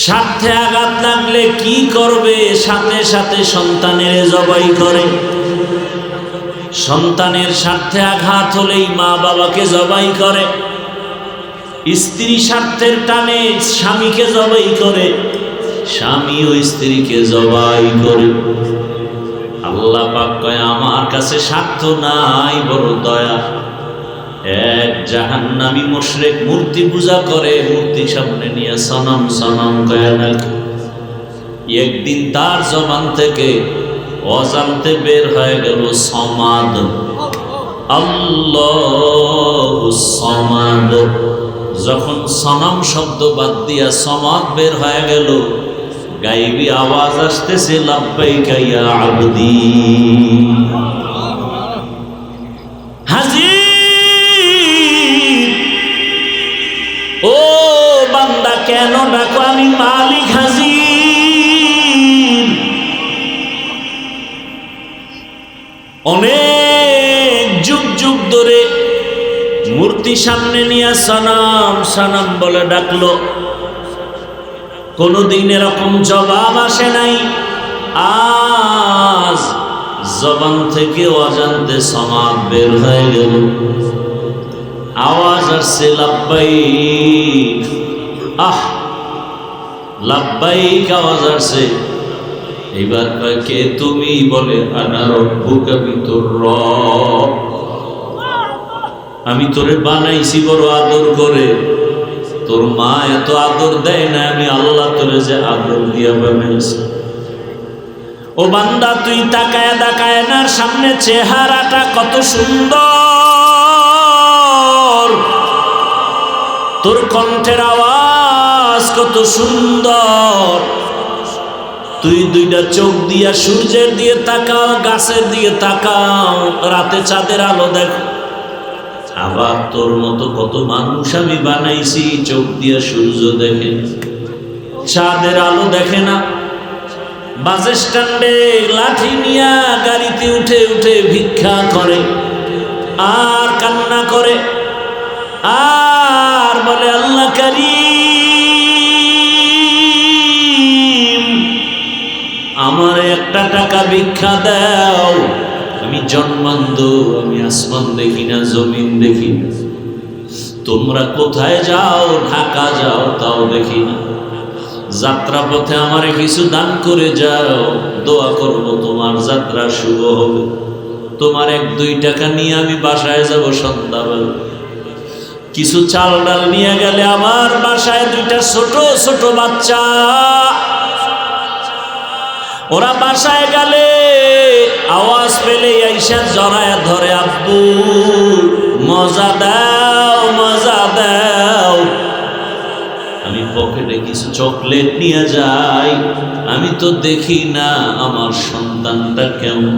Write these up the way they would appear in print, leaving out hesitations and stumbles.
স্বার্থে আঘাত লাগলে কি করবে? সাথে সাথে সন্তানের জবাই করে। সন্তানের স্বার্থে আঘাত হলেই মা বাবাকে জবাই করে। স্ত্রী স্বার্থের টানে স্বামীকে জবাই করে, স্বামী ও স্ত্রীকে জবাই করে। আল্লাহ পাক কয় আমার কাছে স্বার্থ নাই, বড় দয়া। এক জাহান্নামী মুশরিক মূর্তি পূজা করে, মূর্তি সামনে নিয়ে সনম সনম কয় নাকি। একদিন তার জবান থেকে অজান্তে বের হয়ে গেল সমাদ, আল্লাহু সমাদ। যখন সনম শব্দ বাদ দিয়া সমাদ বের হয়ে গেল, গাইবি আওয়াজ আসতেছে লাব্বাইকা ইয়া আবদি। হাজির, ও বান্দা কেন ডাকো? আমি মালিক হাজির। অনেক যুগ যুগ ধরে মূর্তি সামনে নিয়ে সনম সনম বলে ডাকলো, কোনদিন এরকম জবাব আসে নাই। আজ জবান থেকে অজান্তে সমাদ বের হয়ে গেল, আওয়াজ আসছে লাব্বাইক। আহ, লাব্বাইক আওয়াজ আসছে। এবার কে তুমি? বলে আনা রব্বুকা, আমি তোর রব। আমি তোরে বানাইছি বড় আদর করে, তোর মা এত আদর দেয় না, আমি আল্লাহ তোরে যে আদর দিয়া বানাইছি। ও বান্দা, তুই তাকায় তাকায় না, সামনে চেহারাটা কত সুন্দর, তোর কণ্ঠের আওয়াজ কত সুন্দর। তুই দুইটা চোখ দিয়া সূর্যের দিয়ে তাকাও, গাছের দিয়ে তাকাও, রাতে চাঁদের আলো দেখো। আবার তোর মতো কত মানুষ আমি বানাইছি, চোখ দিয়া সূর্য দেখে, চাঁদের আলো দেখে না। বাস স্ট্যান্ডে লাঠি নিয়া গাড়িতে উঠে উঠে ভিক্ষা করে আর কান্না করে আর বলে আল্লাহ কারীম, আমার একটা টাকা ভিক্ষা দাও। আমি জন্মান্ধ, আমি আসমান দেখি না, জমিন দেখি না। তোমরা কোথায় যাও? ঢাকা যাও, তাও দেখি না। যাত্রা পথে আমারে কিছু দান করে যাও, দোয়া করব তোমার যাত্রা শুভ হবে। তোমার 1-2 টাকা নিয়ে আমি বাসায় যাব সন্ধ্যাবেলা। কিছু চাল ডাল নিয়ে গেলে আমার বাসায় 2টা ছোট ছোট বাচ্চা, ওরা বাসায় গেলে আওয়াজ পেলে আইসা জড়ায় ধরে, আব্বু মজা দাও, মজা দাও। আমি পকেটে কিছু চকলেট নিয়ে যাই, আমি তো দেখি না আমার সন্তানটা কেমন।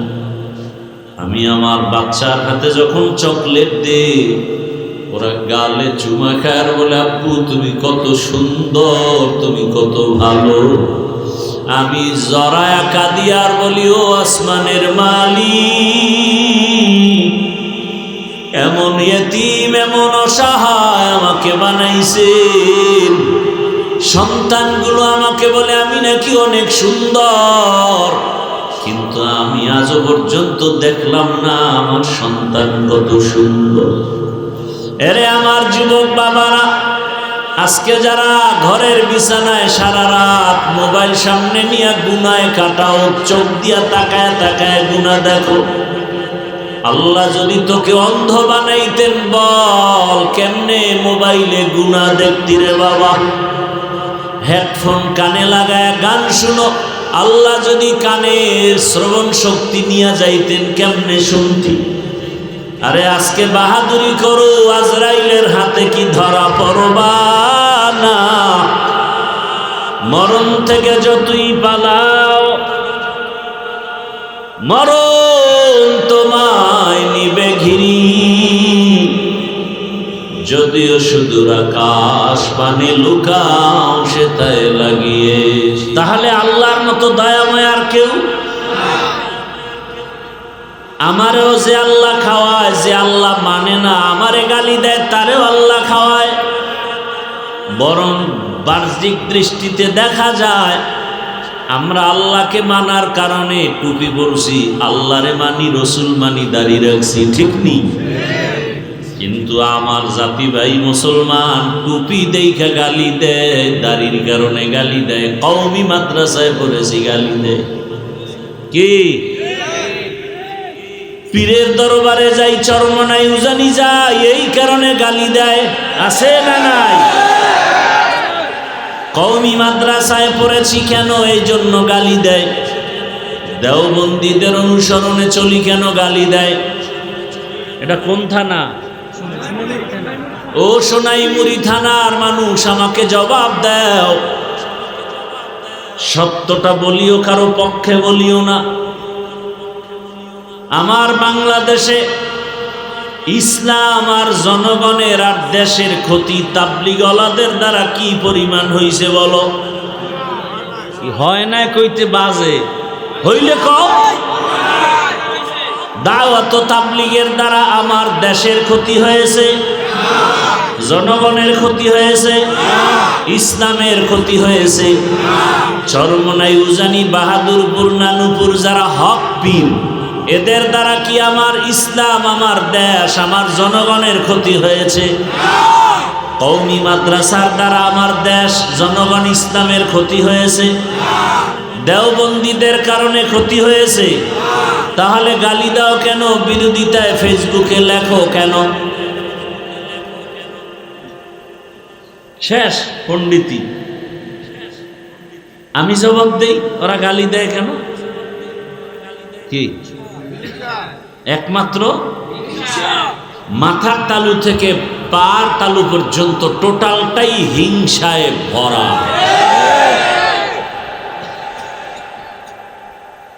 আমি আমার বাচ্চার হাতে যখন চকলেট দিই, ওরা গালে চুমা খায় আর বলে, আব্বু তুমি কত সুন্দর, তুমি কত ভালো। আমি জড়ায়া কাঁদি আর বলি, ও আসমানের মালিক, এমন ইয়তীম, এমন অসহায় আমাকে বানাইছেন। সন্তানগুলো আমাকে বলে আমি নাকি অনেক সুন্দর, কিন্তু আমি আজও পর্যন্ত দেখলাম না আমার সন্তান কত সুন্দর। এরে আমার যুবক বাবারা, আজকে যারা ঘরের বিছানায় সারা রাত মোবাইল সামনে নিয়ে গুনায় কাটাও, চোখ দিয়া তাকায় তাকায় গুনাহ দেখো, আল্লাহ যদি তোকে অন্ধ বানাইতেন, বল কেমনে মোবাইলে গুনাহ দেখতি রে বাবা? হেডফোন কানে লাগায় গান শুনো, আল্লাহ যদি কানের শ্রবণ শক্তি নিয়ে যাইতেন, কেমনে শুনতি? আরে আজকে বাহাদুরি করো, আজরাইলের হাতে কি ধরা পড়বা না? মরণ থেকে যতই পালাও, মরণ তোমায় নিবে ঘিরি। যদিও সুদূর আকাশ পানে লুকাও, সে তাই লাগিয়ে। তাহলে আল্লাহর মতো দয়াময় আর কেউ? আমারেও যে আল্লাহ খাওয়ায়, যে আল্লাহ মানে না, আমারে গালি দেয়, তারেও আল্লাহ খাওয়ায়। বরং বাহ্যিক দৃষ্টিতে দেখা যায় আমরা আল্লাহকে মানার কারণে টুপি পরছি, আল্লাহরে মানি, রসুল মানি, দাড়ি রাখছি, ঠিক নেই? কিন্তু আমার জাতি ভাই মুসলমান টুপি দেখে গালি দেয়, দাড়ির কারণে গালি দেয়, কওমি মাদ্রাসায় পড়েছি গালি দেয়। কি পীরের দরবারে যাই, চরমনাই উজানি যাই, এই কারণে গালি দেয়, আছে না নাই? কওমি মাদ্রাসায় পড়েছি কেন, এই জন্য গালি দেয়। দেওবন্দীদের অনুসরণে চলি কেন, গালি দেয়। এটা কোন থানা? ও সোনাইমুড়ি থানার মানুষ, আমাকে জবাব দাও। সত্যটা বলিও, কারো পক্ষে বলিও না। আমার বাংলাদেশে ইসলাম আর জনগণের আর দেশের ক্ষতি তাবলিগওয়ালাদের দ্বারা কি পরিমাণ হইছে বলো? হয় না কইতে বাজে, হইলে কও। দাওয়াত ও তাবলিগের দ্বারা আমার দেশের ক্ষতি হয়েছে, জনগণের ক্ষতি হয়েছে, ইসলামের ক্ষতি হয়েছে। চরমনাই, উজানি, বাহাদুরপুর, নানুপুর যারা হক পীর, এদের দ্বারা কি আমার ইসলাম, আমার দেশ, আমার জনগণের ক্ষতি হয়েছে? কওমি মাদ্রাসার দ্বারা আমার দেশ, জনগণ, ইসলামের ক্ষতি হয়েছে? দেওবন্দীদের কারণে ক্ষতি হয়েছে? তাহলে গালি দাও কেন, বিরোধিতায় ফেসবুকে লেখো কেন? শেষ পণ্ডিতি। আমি জবাব দেই, ওরা গালি দেয় কেন? কি একমাত্র মাথার তালু থেকে পার তালু পর্যন্ত টোটালটাই হিংসায় ভরা,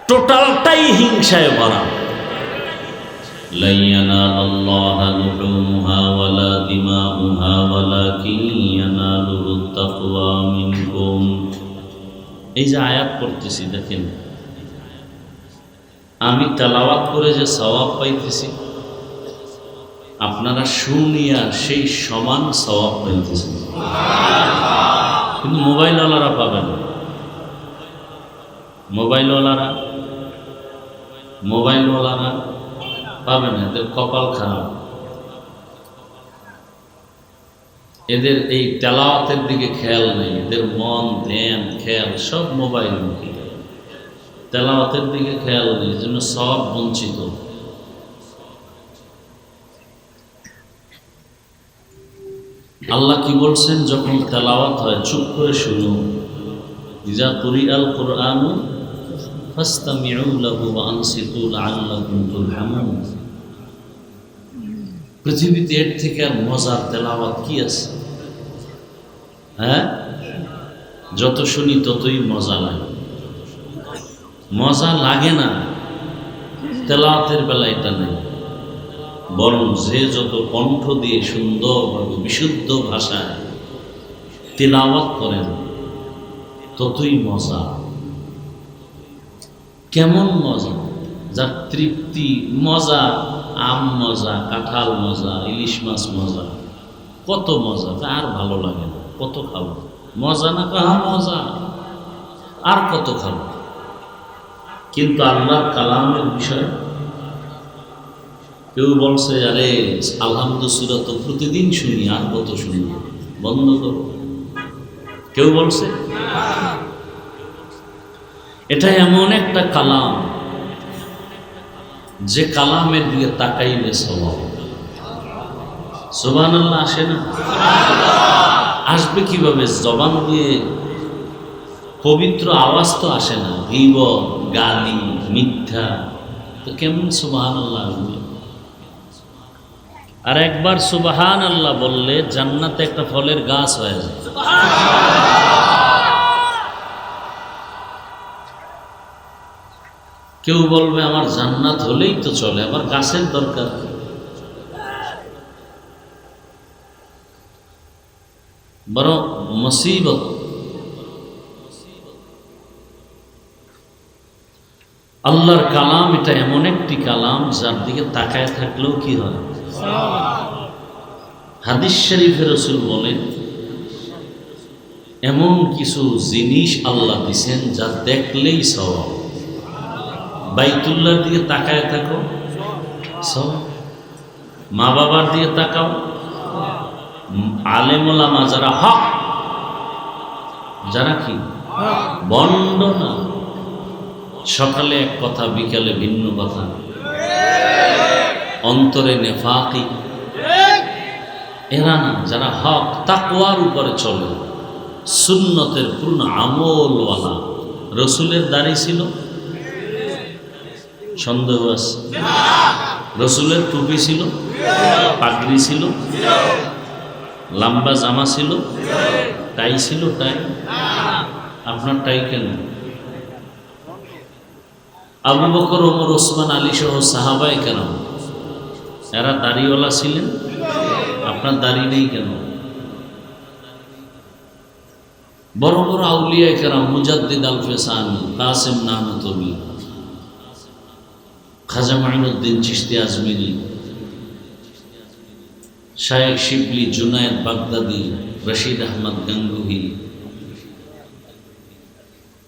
টোটালটাই হিংসায় ভরা। লা ইয়ানালাল্লাহা লুহুমুহা ওয়ালা দিমাউহা ওয়ালাকিন ইয়ানালুহুত তাকওয়া মিনকুম। এই যে আয়াত পড়তেছি দেখেন, আমি তেলাওয়াত করে যে সওয়াব পাইতেছি, আপনারা শুনিয়া সেই সমান সওয়াব পাইতেছেন, কিন্তু মোবাইলওয়ালারা পাবেন। মোবাইলওয়ালারা পাবেন, এদের কপাল খারাপ। এদের এই তেলাওয়াতের দিকে খেয়াল নেই, এদের মন, ধ্যান, খেয়াল সব মোবাইল মুখী, তেলাওয়াতের দিকে খেয়াল নেই, জন্য সব বঞ্চিত। আল্লাহ কি বলছেন, যখন তেলাওয়াত হয় চুপ করে শুনুন। ইজা কুরিআল কুরআনু ফাসতামিউ লাহু ওয়া আনসিতু লাআল্লাকুম তুরহামুন। পৃথিবীতে এর থেকে আর মজার তেলাওয়াত কি আছে? হ্যাঁ, যত শুনি ততই মজা লাগে। মজা লাগে না তেলাওয়াতের বেলা, এটা নেই। বরং যে যত কণ্ঠ দিয়ে সুন্দরভাবে বিশুদ্ধ ভাষায় তেলাওয়াত করেন ততই মজা। কেমন মজা? যার তৃপ্তি, মজা, আম মজা, কাঁঠাল মজা, ইলিশ মাছ মজা, কত মজা, আর ভালো লাগে না, কত খাবো, মজা না কাহা মজা, আর কত খাবো। কিন্তু আল্লাহর কালামের বিষয়, কেউ বলছে আরে আলহামদুলিল্লাহ তো প্রতিদিন শুনি, আর কত শুনি, বন্ধ করো। কেউ বলছে এটা এমন একটা কালাম যে কালামের দিকে তাকাইলে সওয়াব। সুবহানাল্লাহ আসে না? আসবে কিভাবে? জবান দিয়ে পবিত্র আওয়াজ তো আসে না, গীবত, গালি, মিথ্যা, তো কেমন সুবহানাল্লাহ আসবে? আর একবার সুবহানাল্লাহ বললে জান্নাতে একটা ফলের গাছ হয়ে যায়। কেউ বলবে আমার জান্নাত হলেই তো চলে, আমার গাছের দরকার। বড় মুসিবত। আল্লাহর কালাম এটা এমন একটি কালাম যার দিকে তাকায় থাকলেও কি হয়? হাদিস শরীফে রাসূল বলেন, এমন কিছু জিনিস আল্লাহ দিছেন যা দেখলেই সওয়াব। বাইতুল্লাহর দিকে তাকায় থাকো, সওয়াব। মা বাবার দিকে তাকাও, আলেম ওলামা যারা হক, যারা কি বন্ড না, সকালে এক কথা বিকালে ভিন্ন কথা, অন্তরে নেফাকি, এরা না, যারা হক তাকওয়ার উপরে চলে, সুন্নতের পূর্ণ আমলওয়ালা। রসুলের দাড়ি ছিল, সন্দেহ আছে? রসুলের টুপি ছিল, পাগড়ি ছিল, লম্বা জামা ছিল, টাই ছিল? টাই? আপনার টাই কেন? আবু বকর, ওমর, ওসমান, আলী সহ সাহাবায়ে কেরাম এরা দাড়িওয়ালা ছিলেন, আপনার দাড়ি নেই কেন? বড় বড় আউলিয়ায়ে কেরাম, মুজাদ্দিদ আল ফেসানি, কাসেম নানতবী, খাজা মাইনুদ্দিন চিশতি আজমিরি, শায়েখ শিবলি, জুনায়েদ বাগদাদি, রশিদ আহমদ গঙ্গুহি,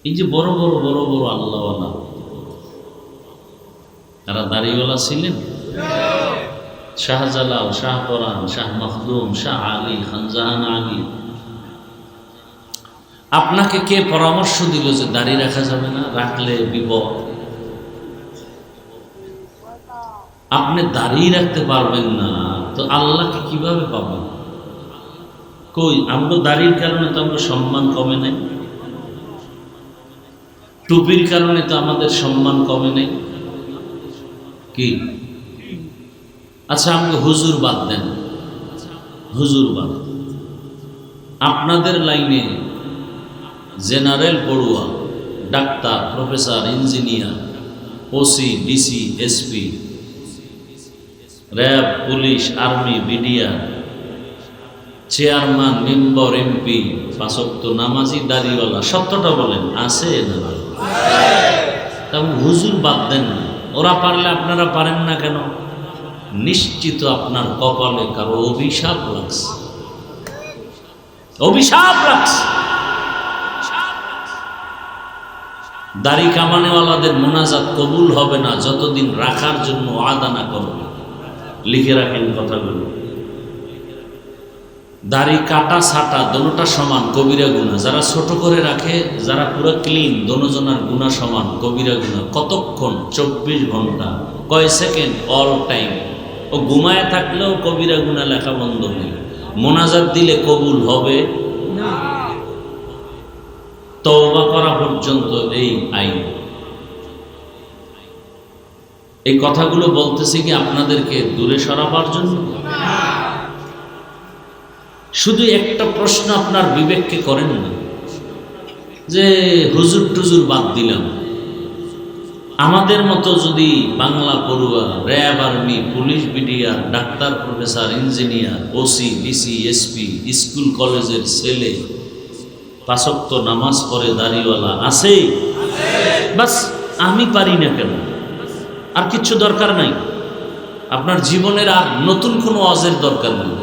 এই যে বড় বড় বড় বড় আল্লাহওয়ালা, তারা দাড়িওয়ালা ছিলেন? শাহজালাল, শাহ পরান, শাহ মখদুম, শাহ আলী, খানজাহান আলী, আপনাকে কে পরামর্শ দিল যে দাড়ি রাখা যাবে না, রাখলে বিপদ? আপনি দাড়ি রাখতে পারবেন না তো আল্লাহকে কিভাবে পাবেন? কই, আমরা দাড়ির কারণে তো আমরা সম্মান কমে নাই, টুপির কারণে তো আমাদের সম্মান কমে নাই, কি? আচ্ছা, আমাকে হুজুর বাদ দেন, হুজুর বাদ, আপনাদের লাইনে জেনারেল পড়ুয়া, doctor, professor, engineer, OC, DC, SP, RAB, police, army, BDR, chairman, member, MP, পাঁচ ওয়াক্ত নামাজি, দাড়িওয়ালা, সত্যটা বলেন, আছে না? তেমন হুজুর বাদ দেন না। ওরা পারলে আপনারা পারেন না কেন? নিশ্চিত আপনার কপালে কারো অভিশাপ লাগছে, অভিশাপ লাগছে। দাড়ি কামানেওয়ালাদের মোনাজাত কবুল হবে না যতদিন রাখার জন্য ওয়াদা না করবে। লিখে রাখেন কথাগুলো। দাড়ি কাটা ছাটা দোনোটা সমান, কবিরা গুনাহ। যারা ছোট করে রাখে, যারা পুরো ক্লিন, দোনোজনার গুনাহ সমান, কবিরা গুনাহ। কতক্ষণ? 24 ঘন্টা, কয় সেকেন্ড, অল টাইম। ও ঘুমায় থাকলেও কবিরা গুনাহ লেখা বন্ধ নেই। মোনাজাত দিলে কবুল হবে না, তওবা করা পর্যন্ত এই আইন। এই কথাগুলো বলতেছি কি আপনাদেরকে দূরে সরাবার জন্য? শুধু একটা প্রশ্ন আপনার বিবেককে করেন না যে হুজুর টুজুর বাদ দিলাম, আমাদের মতো যদি বাংলা পড়ুয়া, RAB, army, police, BDR, doctor, professor, engineer, OC, DC, SP, school কলেজের ছেলে, পাঁচ ওয়াক্ত নামাজ পড়ে, দাড়িওয়ালা আছে, বাস আমি পারি না কেন? আর কিচ্ছু দরকার নাই। আপনার জীবনের আর নতুন কোনো ওয়াজের দরকার নেই।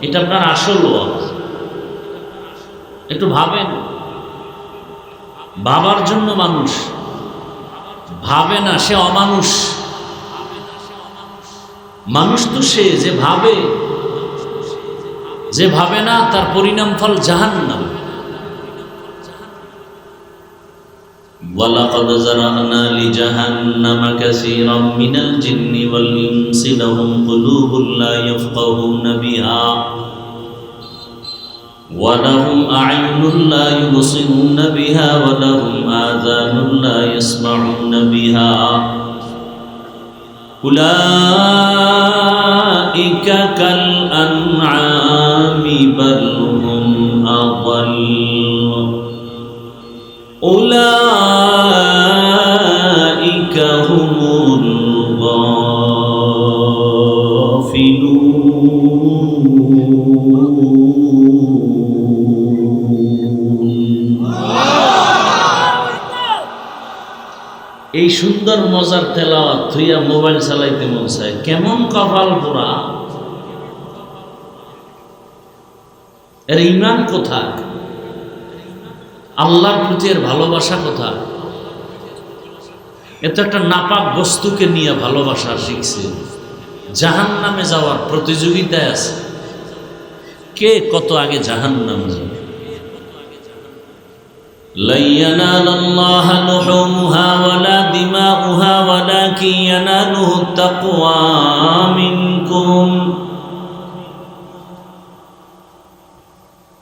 এটা আপনার আসল ওয়াজ। একটু ভাবেন। ভাবার জন্য মানুষ ভাবে না, সে অমানুষ। মানুষ তো সে যে ভাবে, যে ভাবে না তার পরিণাম ফল জাহান্নাম। وَلَقَدْ زَرَعْنَا لِجَهَنَّمَ كَثِيرًا مِنَ الْجِنِّ وَالْإِنسِ لَهُمْ قُلُوبٌ لَا يَفْقَهُونَ بِهَا وَلَهُمْ أَعْيُنٌ لَا يُبْصِرُونَ بِهَا وَلَهُمْ آذَانٌ لَا يَسْمَعُونَ بِهَا أُولَئِكَ كَالْأَنْعَامِ بَلْ هُمْ أَضَلُّ أولئك هم الغافلون। এই সুন্দর মজার তেলাওয়াত থুইয়া মোবাইল চালাইতে মন চায়। কেমন কপাল পোড়া! এর ঈমান কোথায়? আল্লাহর প্রতি এর ভালোবাসা কোথায়? এত একটা নাপাক বস্তুকে নিয়ে ভালোবাসা শিখছে। জাহান্নামে যাওয়ার প্রতিযোগিতায় আছে, কে কত আগে জাহান্নাম যাবে। লা ইয়ানালাল্লাহা লুহুমুহা ওয়ালা দিমাউহা ওয়ালাকিন ইয়ানালুহু তাকওয়া মিনকুম।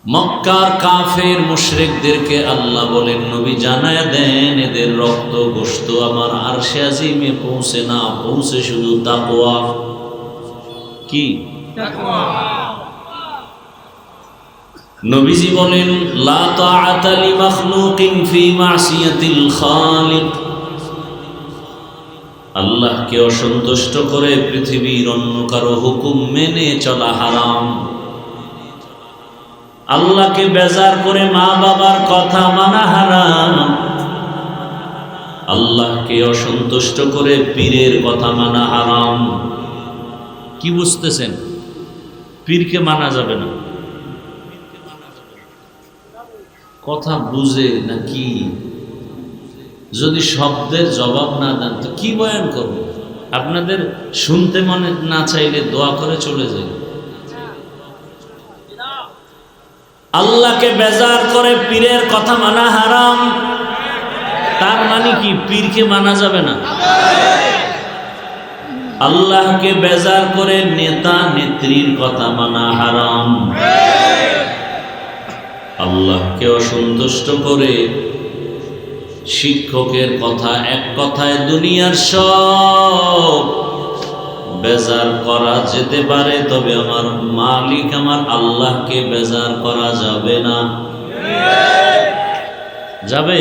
মক্কার কাফের মুশরিকদেরকে আল্লাহ বলেন, নবী জানায়া দেন, এদের রক্ত গোশত আমার আরশে আজিমে পৌঁছে না, পৌঁছে শুধু তাকওয়া। কি তাকওয়া? নবীজি বলেন, লা তাআতা লিমাখলুকিন ফি মাসিয়াতিল খালিক। আল্লাহকে অসন্তুষ্ট করে পৃথিবীর অন্য কারো হুকুম মেনে চলা হারাম। আল্লাহকে বেজার করে মা বাবার কথা মানা হারাম। আল্লাহকে অসন্তুষ্ট করে পীরের কথা মানা হারাম। কি বুঝতেছেন? পীরকে মানা যাবে না, কথা বুঝে না কি? যদি শব্দের জবাব না দেন তো কি বয়ান করবো? আপনাদের শুনতে মনে না চাইলে দোয়া করে চলে যায়। আল্লাহকে বেজার করে পীরের কথা মানা হারাম। তার মানে কি পীরকে মানা যাবে না? আল্লাহকে বেজার করে নেতা নেত্রীর কথা মানা হারাম। আল্লাহকে অসন্তুষ্ট করে শিক্ষকের কথা, এক কথায় দুনিয়ার সব বেজার করা যেতে পারে, তবে আমার মালিক আমার আল্লাহকে বেজার করা যাবে না। যাবে?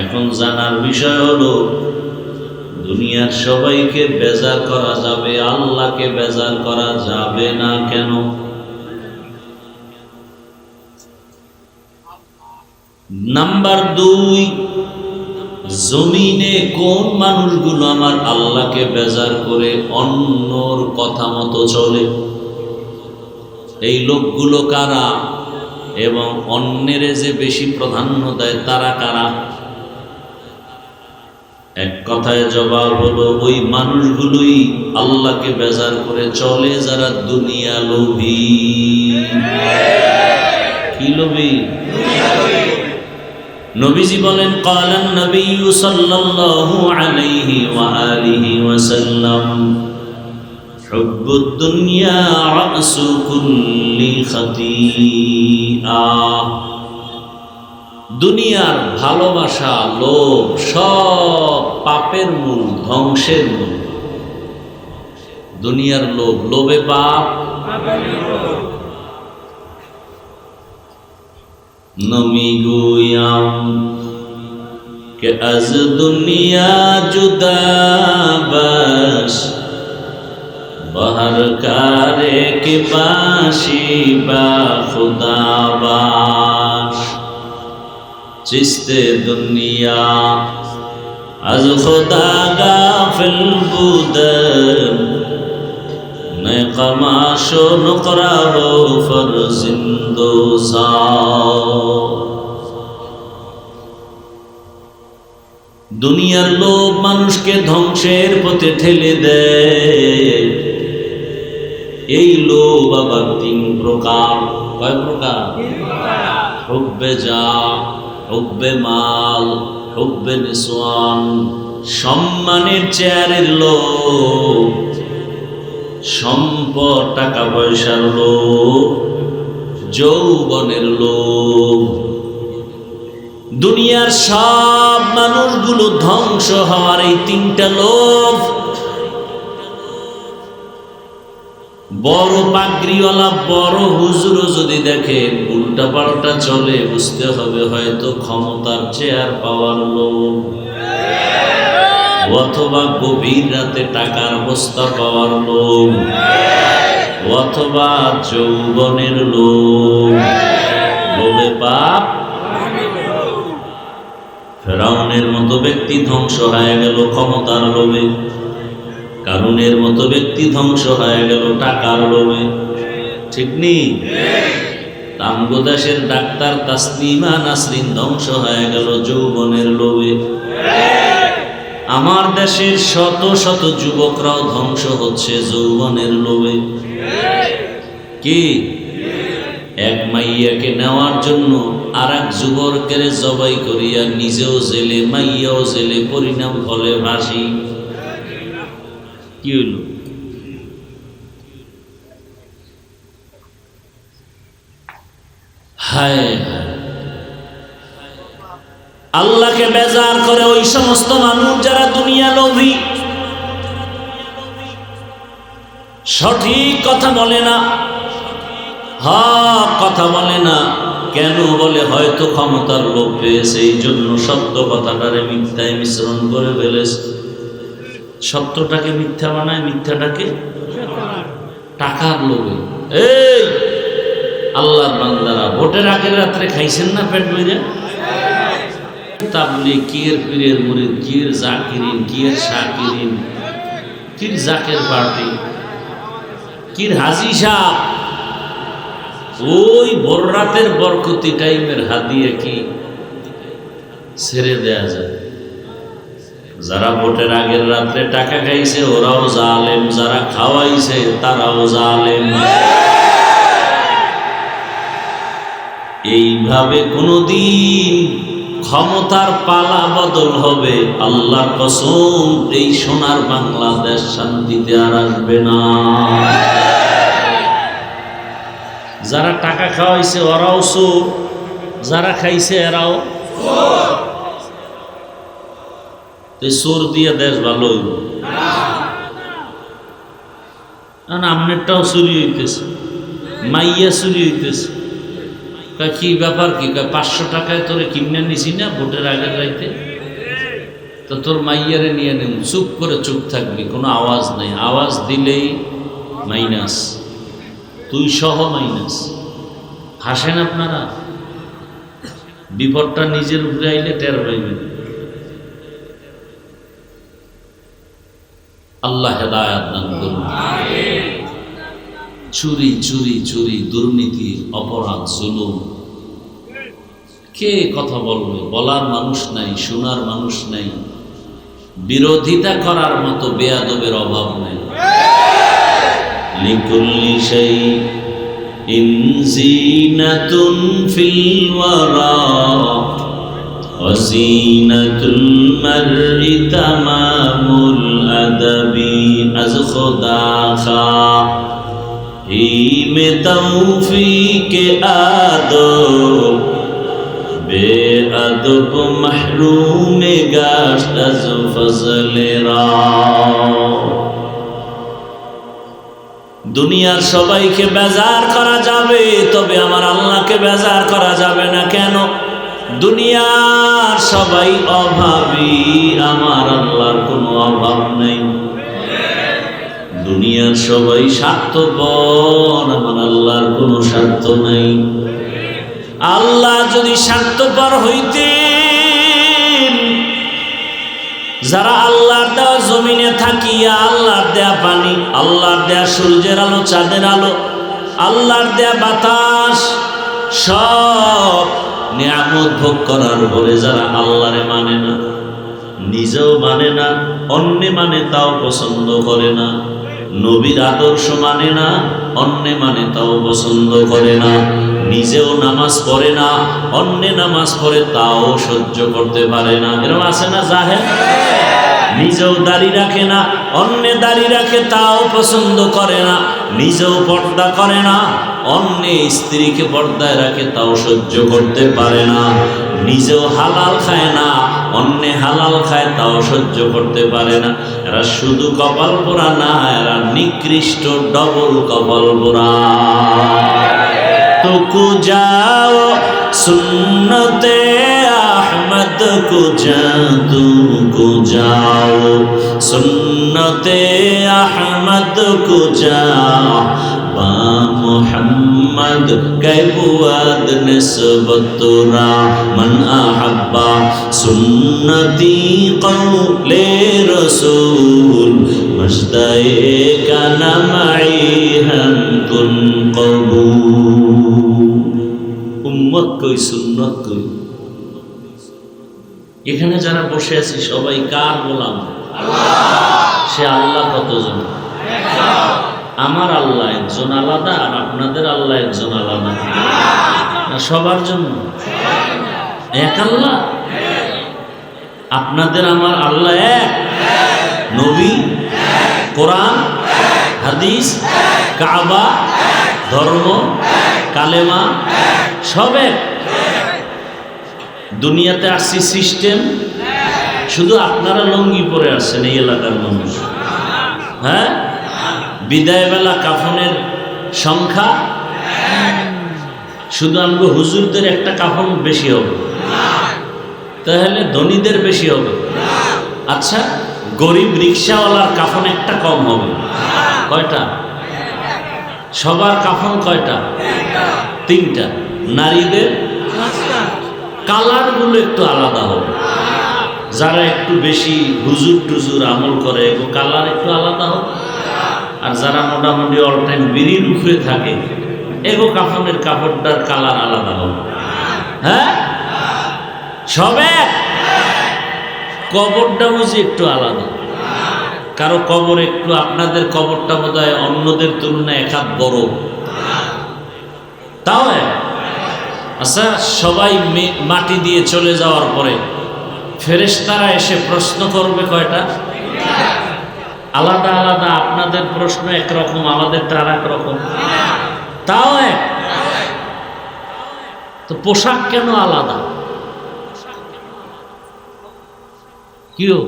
এখন জানার বিষয় হলো, দুনিয়ার সবাইকে বেজার করা যাবে, আল্লাহকে বেজার করা যাবে না কেন? নাম্বার 2, জমিনে কোন মানুষগুলো আমার আল্লাহকে বেজার করে অন্যর কথা মতো চলে? এই লোকগুলো কারা এবং অন্যের যে বেশি প্রাধান্য দেয় তারা কারা? এক কথায় জবাব হলো, ওই মানুষগুলোই আল্লাহকে বেজার করে চলে যারা দুনিয়া লোভী। কি লোভী? নবীজি বলেন, ক্বালান নবী সাল্লাল্লাহু আলাইহি ওয়া আলিহি ওয়াসাল্লাম, হুব্বুদ দুনিয়া রাসু কুল্লি খাতিআ। দুনিয়ার ভালোবাসা, লোভ সব পাপের মূল, ধ্বংসের মূল। দুনিয়ার লোভ, লোভে পাপ। নমি গুয়াম কে আজ দুনিয়া জুদা বাস, বাহার কারে কে বাসি বা খুদা বাস। চিস্তে দুনিয়া আজ খুদা গাফিল বুদন, নেকামাশো নুকরাহো ফরজিন্দো সাও। দুনিয়ার লোভ মানুষকে ধ্বংসের পথে ঠেলে দেয়। এই লোভ আবার 3 প্রকার। কয় প্রকার? হুব্বে জা, হুব্বে মাল, হুব্বে নিসওয়ান। সম্মানের চেয়ারের লোভ, সম্পদ টাকা পয়সার লোভ, যৌবনের লোভ। দুনিয়ার সব মানুষগুলো ধ্বংস হওয়ার এই 3টা লোভ। বড় পাগড়িওয়ালা বড় হুজুরও যদি দেখেন উল্টা পাল্টা চলে, বুঝতে হবে হয়তো ক্ষমতার চেয়ার পাওয়ার লোভ, অথবা গভীর রাতে টাকার বস্তা পাওয়ার লোভ, অথবা যৌবনের লোভ। লোভে পাপ। ফেরাউনের মতো ব্যক্তি ধ্বংস হয়ে গেল ক্ষমতার লোভে। কারুনের মতো ব্যক্তি ধ্বংস হয়ে গেল টাকার লোভে। ঠিক নেই? আমগো দেশের ডাক্তার তাসলিমা নাসরিন ধ্বংস হয়ে গেল যৌবনের লোভে। আমার দেশের শত শত যুবকরাও ধ্বংস হচ্ছে যৌবনের লোভে। কি এক মাইয়াকে নেওয়ার জন্য আর এক যুবকের জবাই করিয়া নিজেও জেলে মাইয়াও জেলে, পরিণাম ফলে ফাঁসি। কি হইল? হায় আল্লাহকে বেজার করে ওই সমস্ত মানুষ যারা দুনিয়া লোভী, সঠিক কথা বলে না, হক কথা বলে না। কেন বলে? হয়তো ক্ষমতার লোভ পেয়েছে, এই জন্য সত্য কথাটারে মিথ্যায় মিশ্রণ করে ফেলেছে। সত্যটাকে মিথ্যা বানায়, মিথ্যাটাকে টাকার লোভে। এই আল্লাহর বান্দারা, ভোটের আগের রাত্রে খাইছেন না পেট ভরে? তাবলীগ, কিয়ের পীরের মুরিদ, কিয়ের জাকিরিন, কিয়ের শাকিরিন, কির জাকের পার্টি, কির হাজি সাহেব, ওই ভোর রাতের বরকতি টাইমের হাদিয়া কি ছেড়ে দেয়া যায়? যারা ভোটের আগের রাত্রে টাকা খাইছে ওরাও জালেম, যারা খাওয়াইছে তারাও জালেম। এইভাবে কোনদিন ক্ষমতার পালা বদল হবে, আল্লাহর কসম, এই সোনার বাংলাদেশ শান্তিতে আর আসবে না। যারা টাকা খাওয়াইছে ওরাও চোর, যারা খাইছে এরাও চোর দিয়ে দেশ ভালো হইব না? আমনেরটাও চুরি হইতেছে, মাইয়া চুরি হইতেছে। কি ব্যাপার? কি 500 টাকায় তোরে কিনে নিছি না ভোটের আগের রাইতে, তো তোর মাইয়ারে নিয়ে নেব। চুপ করে চুপ থাকবি, কোনো আওয়াজ নাই। আওয়াজ দিলেই মাইনাস, তুই সহ মাইনাস। হাসেন আপনারা? বিপদটা নিজের উপরে আইলে টের পাইবেন। আল্লাহ হেদায়েত দান করুন। চুরি চুরি চুরি, দুর্নীতি, অপরাধ, জুলুম, কে কথা বলবে? বলার মানুষ নাই, শোনার মানুষ নাই, বিরোধিতা করার মতো বেয়াদবের অভাব নাই। লিকুল্লি শাইইন জিনাতুন ফিল ওয়ারা ওয়া জিনাতুল মারই তামামুল আদাবি আজ খুদা খা में तौफीक आदब बेअदब महरूम गाश्त अज फजल रा। দুনিয়ার সবাইকে বেজার করা যাবে, তবে আমার আল্লাহকে বেজার করা যাবে না। কেন? দুনিয়ার সবাই অভাবী, আমার আল্লাহর কোনো অভাব নেই। দুনিয়ার সবাই স্বার্থপর, আমার আল্লাহর কোনো স্বার্থ নাই। আল্লাহ যদি স্বার্থপর হইতেন, যারা আল্লাহর দেওয়া জমিনে থাকিয়া, আল্লাহর দেয়া পানি, আল্লাহর দেয়া সূর্যের আলো, চাঁদের আলো, আল্লাহর দেয়া বাতাস, সব নিয়ামত ভোগ করার পরে যারা আল্লাহরে মানে না, নিজেও মানে না, অন্য মানে তাও পছন্দ করে না, নবীর আদর্শ মানে না, অন্য মানে তাও পছন্দ করে না, নিজেও নামাজ পড়ে না, অন্য নামাজ পড়ে তাও সহ্য করতে পারে না। এরকম আছে না? জাহেল নিজেও দাড়ি রাখে না, অন্য দাড়ি রাখে তাও পছন্দ করে না, নিজেও পর্দা করে না, অন্য স্ত্রীকে পর্দায় রাখে তাও সহ্য করতে পারে না, নিজেও হালাল খায় না, অন্য হালাল খায় তাও সহ্য করতে পারে না। এরা শুধু কপাল পোড়া না, এরা নিকৃষ্ট ডবল কপাল পোড়া। তো কুজাও সুন্নতে আহমদ কুজা, তু কুজাও সুন্নতে আহমদ কুজা, বা মুহাম্মদ कैबुआद निस्बत रा मन अहब्बा सुन्नती कौले रसूल मजदाए का नमाई हम कुन कबूल। উম্মত কই, সুন্নত কই? এখানে যারা বসে আছি সবাই কার গোলাম? সে আল্লাহ কতজন? আমার আল্লাহ একজন আলাদা, আর আপনাদের আল্লাহ একজন আলাদা না? সবার জন্য এক আল্লাহ। আপনাদের আমার আল্লাহ এক, নবী, কোরআন, হাদিস, কাবা, ধর্ম, কালেমা সব এক। দুনিয়াতে আসছি সিস্টেম, শুধু আপনারা লঙ্গি পরে আসছেন এই এলাকার মানুষ। হ্যাঁ, বিদায় বেলা কাফনের সংখ্যা শুধু আমগো হুজুরদের একটা কাফন বেশি হবে, তাহলে ধনীদের বেশি হবে। আচ্ছা, গরিব রিক্সাওয়ালার কাফন একটা কম হবে। কয়টা? সবার কাফন কয়টা? তিনটা। নারীদের কালারগুলো একটু আলাদা হবে। যারা একটু বেশি হুজুর টুজুর আমল করে এগো কালার একটু আলাদা হবে, আর যারা মোটামুটি অল টাইম বিড়ির উপরে থাকে এগো কাফনের কাপড়টার কালার আলাদা হবে। হ্যাঁ, সব এক। কবরটা বুঝি একটু আলাদা, কারো কবর একটু, আপনাদের কবরটা বোধ হয় অন্যদের তুলনায় এক হাত বড়, তাও এক। আচ্ছা, সবাই মাটি দিয়ে চলে যাওয়ার পরে ফেরেশতারা এসে প্রশ্ন করবে কয়টা? আলাদা আলাদা। আপনাদের প্রশ্ন একরকম, আমাদের তার একরকম, তাও এক। তো পোশাক কেন আলাদা? কিও?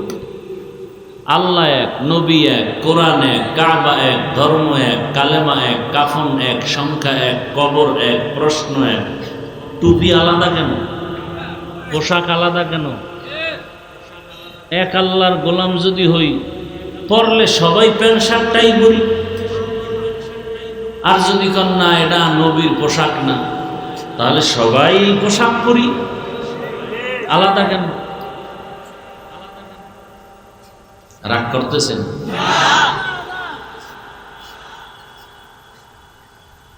আল্লাহ এক, নবী এক, কোরআন এক, কাবা এক, ধর্ম এক, কালেমা এক, কাফন এক, সংখ্যা এক, কবর এক, প্রশ্ন এক। টুপি আলাদা কেন? পোশাক আলাদা কেন? এক আল্লাহর গোলাম যদি হই, পরলে সবাই প্যান্ট শার্টটাই পরি। আর যদি কন না এটা নবীর পোশাক না, তাহলে সবাই পোশাক পরি। আলাদা কেন? রাগ করতেছেন?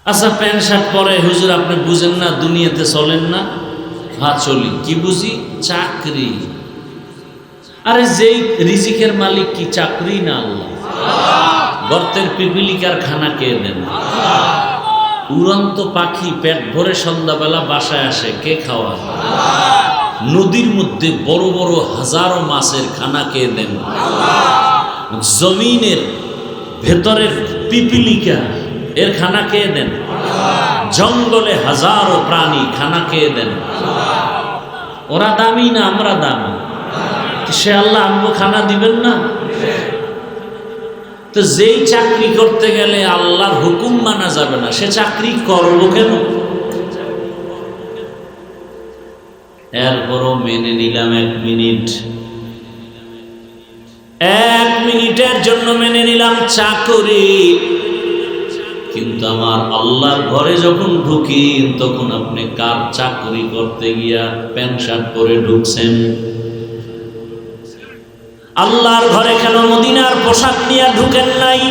আচ্ছা, প্যান্ট শার্ট পরে হুজুর আপনি বুঝেন না, দুনিয়াতে চলেন না? হ্যাঁ চলি। কি বুঝি? চাকরি। আরে যেই রিজিকের মালিক কি চাকরি না আল্লাহ? গর্তের পিপিলিকার খানা কে দেন? উড়ন্ত পাখি পেট ভরে সন্ধ্যাবেলা বাসায় আসে, কে খাওয়া? নদীর মধ্যে বড় বড় হাজারো মাছের খানা কে দেন? জমিনের ভেতরের পিপিলিকা এর খানা কে দেন? জঙ্গলে হাজারো প্রাণী খানা কে দেন? ওরা দামি না আমরা দামি? সে আল্লাহ আমগো খানা দিবেন না? তো যেই চাকরি করতে গেলে আল্লাহর হুকুম মানা যাবে না, সে চাকরি করবো কেন? এরপরও মেনে নিলাম 1 মিনিট, 1 মিনিটের জন্য মেনে নিলাম চাকরি। কিন্তু আমার আল্লাহর ঘরে যখন ঢুকি, তখন আপনি কার চাকরি করতে গিয়া প্যান্ট শার্ট পরে ঢুকছেন? আল্লাহর ঘরে কেন মদিনার পোশাক নিয়ে ঢুকেন নাই?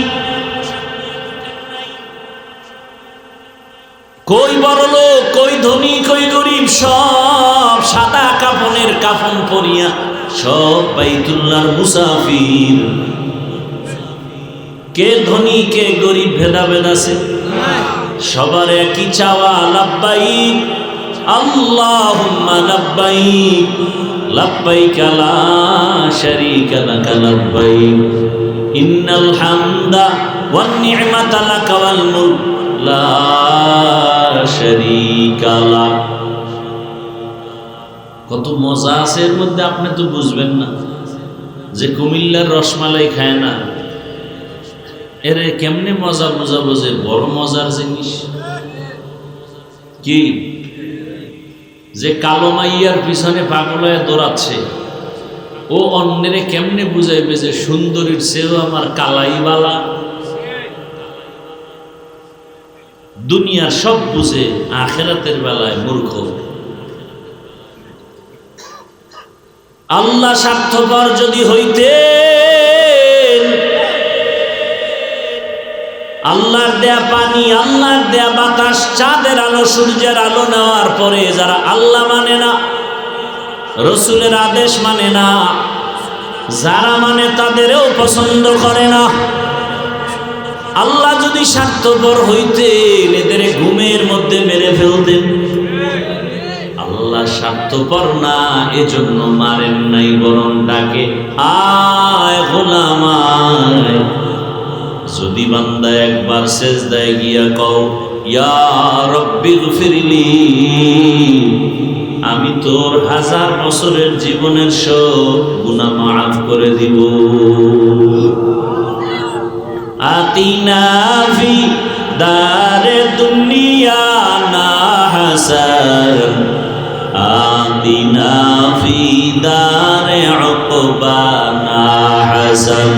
কই বড় লোক, কই ধনী, কই গরিব, সব সাদা কাফনের কাফন পরিয়া সব বাইতুল্লাহর মুসাফির। কে ধনী কে গরিব ভেদাভেদ আছে? সবার একই চাওয়া, লাব্বাইক আল্লাহুম্মা লাব্বাইক, লাব্বাইক লা শারীকা লাকা লাব্বাইক, ইন্নাল হামদা ওয়ান নি'মাতা লাকা ওয়াল মুলক লা শারীকা লাক। কত মজা আছে এর মধ্যে, আপনি তো বুঝবেন না। যে কুমিল্লার রসমালাই খায় না, এর কেমনে মজা বুঝাবো যে বড় মজার জিনিস? কি যে কালো মাইয়ার পিছনে পাগল হয়ে দৌড়াচ্ছে, ও অন্যেরে কেমনে বুঝাইবে যে সুন্দরীর চেয়েও আমার কালাই বালা? দুনিয়ার সব বুঝে, আখেরাতের বেলায় মূর্খ। আল্লাহ স্বার্থপর যদি হইতেন আল্লাহর দেয়া পানি, আল্লাহর দেয়া বাতাস, চাঁদের আলো, সূর্যের আলো নেওয়ার পরে যারা আল্লাহ মানে না, রসুলের আদেশ মানে না, যারা মানে তাদেরও পছন্দ করে না। আল্লাহ যদি স্বার্থপর হইতেন এদের ঘুমের মধ্যে মেরে ফেলতেন। আল্লাহ স্বার্থপর না, এজন্য মারেন নাই, বরং ডাকে, আয় গোলাম আয়। যদি বান্দা একবার সেজদায় গিয়া কও, ইয়া রব্বি গফিরলি, আমি তোর 1000 বছরের জীবনের সব গুনাহ মাফ করে দিব। আতিনা ফি দারে দুনিয়া না হাসান, আতিনা ফি দারে উকবা না হাসান,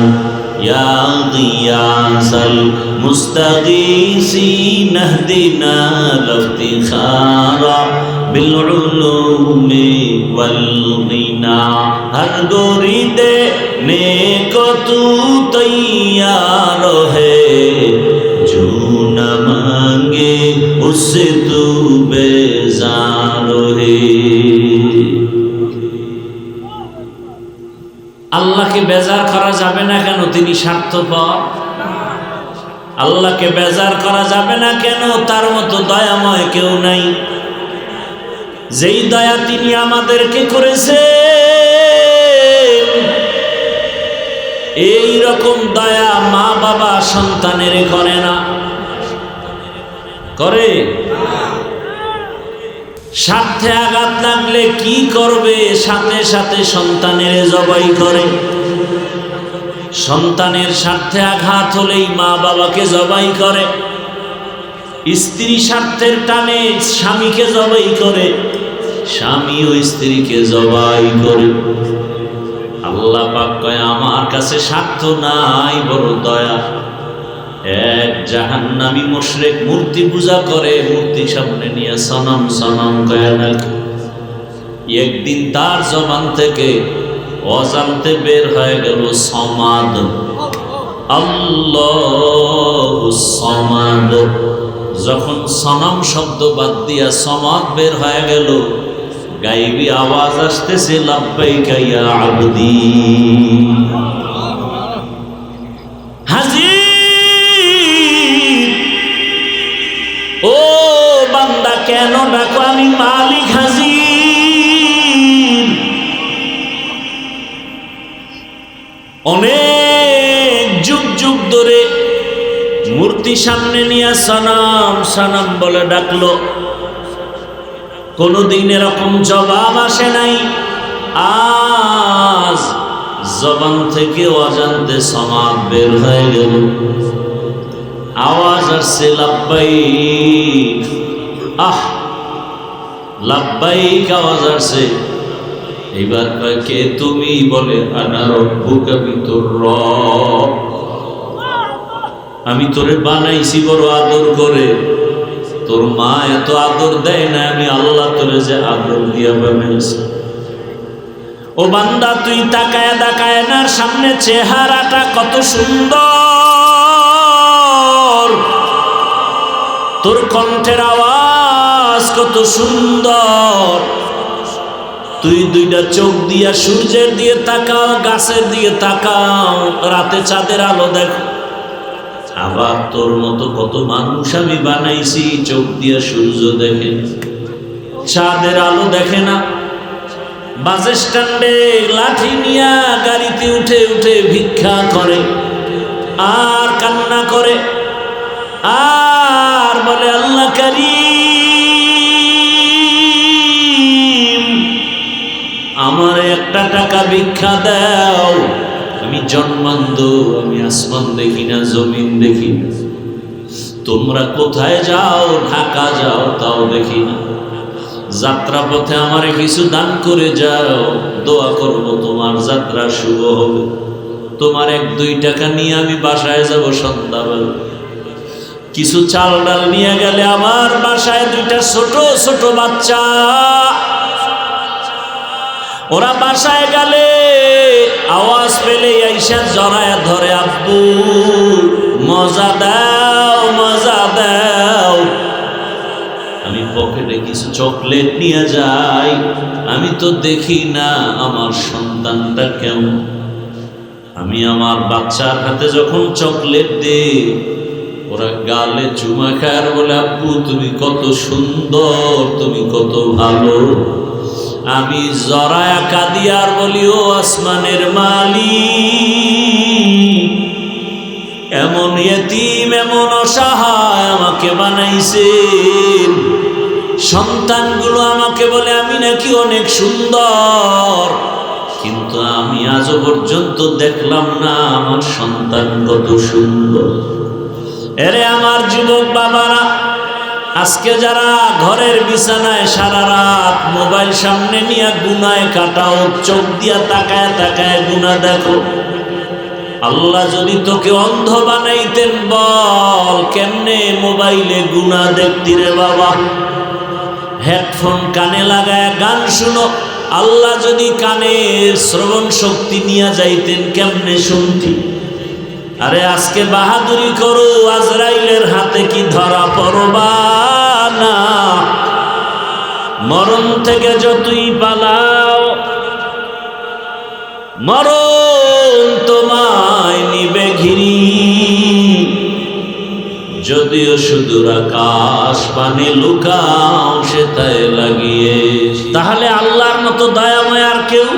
ইয়া গিয়াসাল মুস্তাগীসিন ইহদিনা লিফতিখারা বিল উলুমি ওয়াল গিনা। হর গোরি দে নেকো তু তৈয়ার হে, जो न मांगे उससे तू बेजार है। আল্লাহকে বেজার করা যাবে না কেন? তিনি স্বার্থপর। আল্লাহকে বেজার করা যাবে না কেন? তার মতো দয়াময় কেউ নাই। যেই দয়া তিনি আমাদেরকে করেছে, এই রকম দয়া মা বাবা সন্তানের করে না। করে? স্বার্থে আঘাত লাগলে কি করবে? সাথে সাথে সন্তানের জবাই করে। সন্তানের স্বার্থে আঘাত হলেই মা বাবাকে জবাই করে। স্ত্রী স্বার্থের টানে স্বামীকে জবাই করে, স্বামীও স্ত্রীকে জবাই করে। আল্লাহ পাক কয়, আমার কাছে স্বার্থ নাই, বড় দয়া। এক জাহান্নামী মুশরিক মূর্তি পূজা করে, মূর্তি সামনে নিয়ে সনম সনম কয় নাকি। একদিন তার জবান থেকে অজান্তে বের হয়ে গেল সমাদ, আল্লাহু সমাদ। যখন সনম শব্দ বাদ দিয়া সমাদ বের হয়ে গেল, গাইবি আওয়াজ আসতেছে, লাব্বাইকা ইয়া আবদি। হাজির, ও বান্দা কেন ডাকো? আমি মালিক হাজির। অনেক যুগ যুগ ধরে মূর্তি সামনে নিয়ে সনম সনম বলে ডাকলো, কোনদিন এরকম জবাব আসে নাই। আজ জবান থেকে অজান্তে সমাদ বের হয়ে গেল, আওয়াজ আসছে লাব্বাইক। আহ, লাব্বাইক আওয়াজ আসছে। এবার কে তুমি? বলে আনা রব্বুকা, আমি তোর রব। আমি তোরে বানাইছি বড় আদর করে, তোর মা এত আদর দেয় না, আমি আল্লাহ তোরে যে আদর দিয়া বানাইছি। ও বান্দা, তুই তাকায় তাকায় না, সামনে চেহারাটা কত সুন্দর, তোর কণ্ঠের আওয়াজ কত সুন্দর। তুই দুইটা চোখ দিয়া সূর্যের দিয়ে তাকাও, গাছের দিয়ে তাকাও, রাতে চাঁদের আলো দেখো। আবার তোর মতো কত মানুষ আমি বানাইছি, চোখ দিয়া সূর্য দেখে, চাঁদের আলো দেখে না। বাস স্ট্যান্ডে লাঠি নিয়া গাড়িতে উঠে উঠে ভিক্ষা করে, আর কান্না করে, আর বলে আল্লাহ কারীম, আমার 1 টাকা ভিক্ষা দাও। আমি জন্মান্ধ, আমি আসমান দেখি না, জমিন দেখি না। তোমরা কোথায় যাও? ঢাকা যাও, তাও দেখি না। যাত্রা পথে আমারে কিছু দান করে যাও, দোয়া করব তোমার যাত্রা শুভ হবে। তোমার 1-2 টাকা নিয়ে আমি বাসায় যাব সন্ধ্যাবেলা। কিছু চাল ডাল নিয়ে গেলে আমার বাসায় 2টা ছোট ছোট বাচ্চা, ওরা বাসায় গেলে আওয়াজ পেলে আইসা জড়ায় ধরে, আব্বু মজা দাও। চকলেট নিয়ে যায়, আমি তো দেখি না আমার সন্তানটা কেমন। আমি আমার বাচ্চার হাতে যখন চকলেট দেই, ওরা গালে চুমা খায় আর বলে, আব্বু তুমি কত সুন্দর, তুমি কত ভালো। আমি জরায়া কাঁদি আর বলি, ও আসমানের মালিক, এমন ইয়তীম এমন অসহায় আমাকে বানাইছেন। সন্তানগুলো আমাকে বলে আমি নাকি অনেক সুন্দর, কিন্তু আমি আজও পর্যন্ত দেখলাম না আমার সন্তান কত সুন্দর। এরে আমার যুবক বাবারা, আজকে যারা ঘরের বিছানায় সারা রাত মোবাইল সামনে নিয়ে গুনায় কাটাও, চোখ দিয়া তাকায় তাকায় গুনাহ দেখো, আল্লাহ যদি তোকে অন্ধ বানাইতেন, বল কেমনে মোবাইলে গুনাহ দেখতি রে বাবা? হেডফোন কানে লাগায় গান শুনো, আল্লাহ যদি কানের শ্রবণ শক্তি নিয়ে যাইতেন, কেমনে শুনতি? আরে আজকে বাহাদুরি করো, আজরাইলের হাতে কি ধরা পড়বা না? মরণ থেকে যতই পালাও, মরণ তোমায় নিবে ঘিরি। যদিও সুদূর আকাশ পানে লুকাও, সে তাই লাগিয়ে। তাহলে আল্লাহর মতো দয়াময় আর কেউ?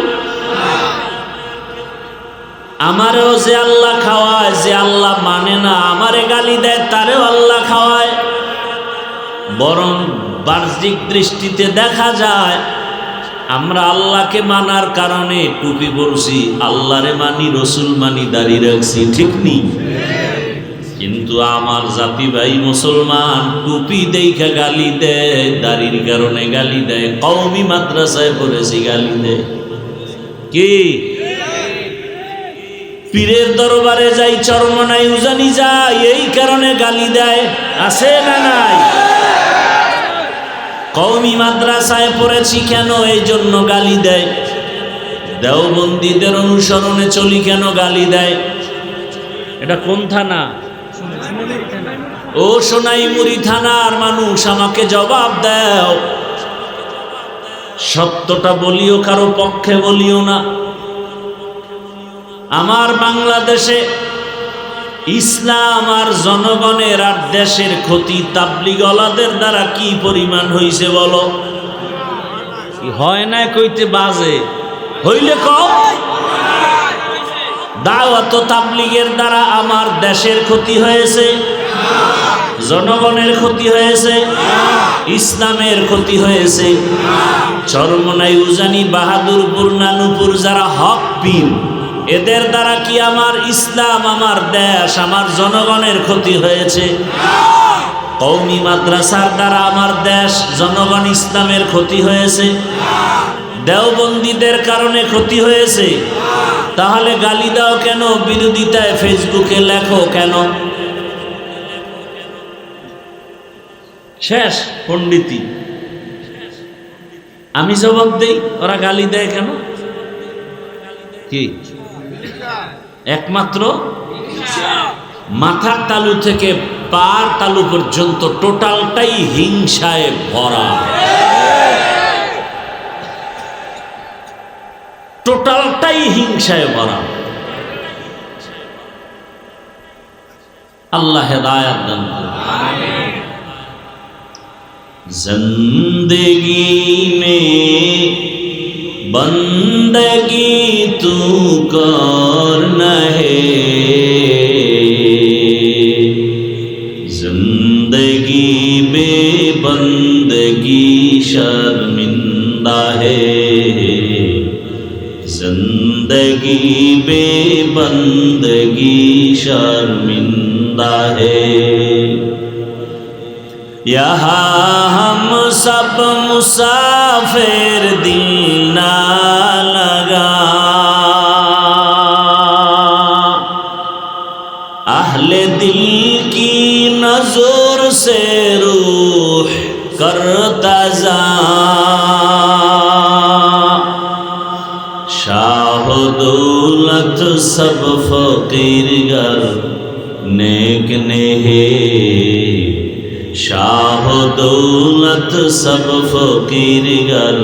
আমারেও যে আল্লাহ খাওয়ায়, যে আল্লাহ মানে না, আমারে গালি দেয়, তারেও আল্লাহ খাওয়ায়। বরং বাহ্যিক দৃষ্টিতে দেখা যায় আমরা আল্লাহকে মানার কারণে টুপি পরছি, আল্লাহরে মানি, রসুল মানি, দাড়ি রাখছি, ঠিক নেই? কিন্তু আমার জাতি ভাই মুসলমান টুপি দেখে গালি দেয়, দাড়ির কারণে গালি দেয়, কওমি মাদ্রাসায় পড়েছি গালি দেয়। কি পীরের দরবারে যাই, চরমনাই উজানি যাই, এই কারণে গালি দেয়, আছে না নাই? কওমি মাদ্রাসায় পড়েছি কেন, এই জন্য গালি দেয়। দেওবন্দীদের অনুসরণে চলি কেন, গালি দেয়। এটা কোন থানা? ও সোনাইমুড়ি থানার মানুষ, আমাকে জবাব দাও। সত্যটা বলিও, কারো পক্ষে বলিও না। আমার বাংলাদেশে ইসলাম আর জনগণের আর দেশের ক্ষতি তাবলিগওয়ালাদের দ্বারা কি পরিমাণ হইছে বলো? হয় না কইতে বাজে, হইলে কও। দাওয়াত তাবলিগের দ্বারা আমার দেশের ক্ষতি হয়েছে, জনগণের ক্ষতি হয়েছে, ইসলামের ক্ষতি হয়েছে। চরমনাই, উজানি, বাহাদুরপুর, নানুপুর যারা হক পীর, এদের দ্বারা কি আমার ইসলাম, আমার দেশ, আমার জনগণের ক্ষতি হয়েছে? কওমি মাদ্রাসার দ্বারা আমার দেশ, জনগণ, ইসলামের ক্ষতি হয়েছে? দেওবন্দীদের কারণে ক্ষতি হয়েছে? তাহলে গালি দাও কেন? বিরোধিতায় ফেসবুকে লেখো কেন? শেষ পণ্ডিতি। আমি জবাব দেই, ওরা গালি দেয় কেন? কি একমাত্র মাথার তালু থেকে পার তালু পর্যন্ত টোটালটাই হিংসায় ভরা, টোটালটাই হিংসায় ভরা। আল্লাহ হেদায়েত দান করুন। जिंदगी में बंदगी तू करना है, जिंदगी में बंदगी शर्मिंदा है, जिंदगी में बंदगी शर्मिंदा है। यहाँ हम सब मुसाफिर, दिल ना लगा, अहले दिल की नजर से रूह करता जा, शाह दौलत सब फकीर गर नेक ने है, शाह दौलत सब फकीर गर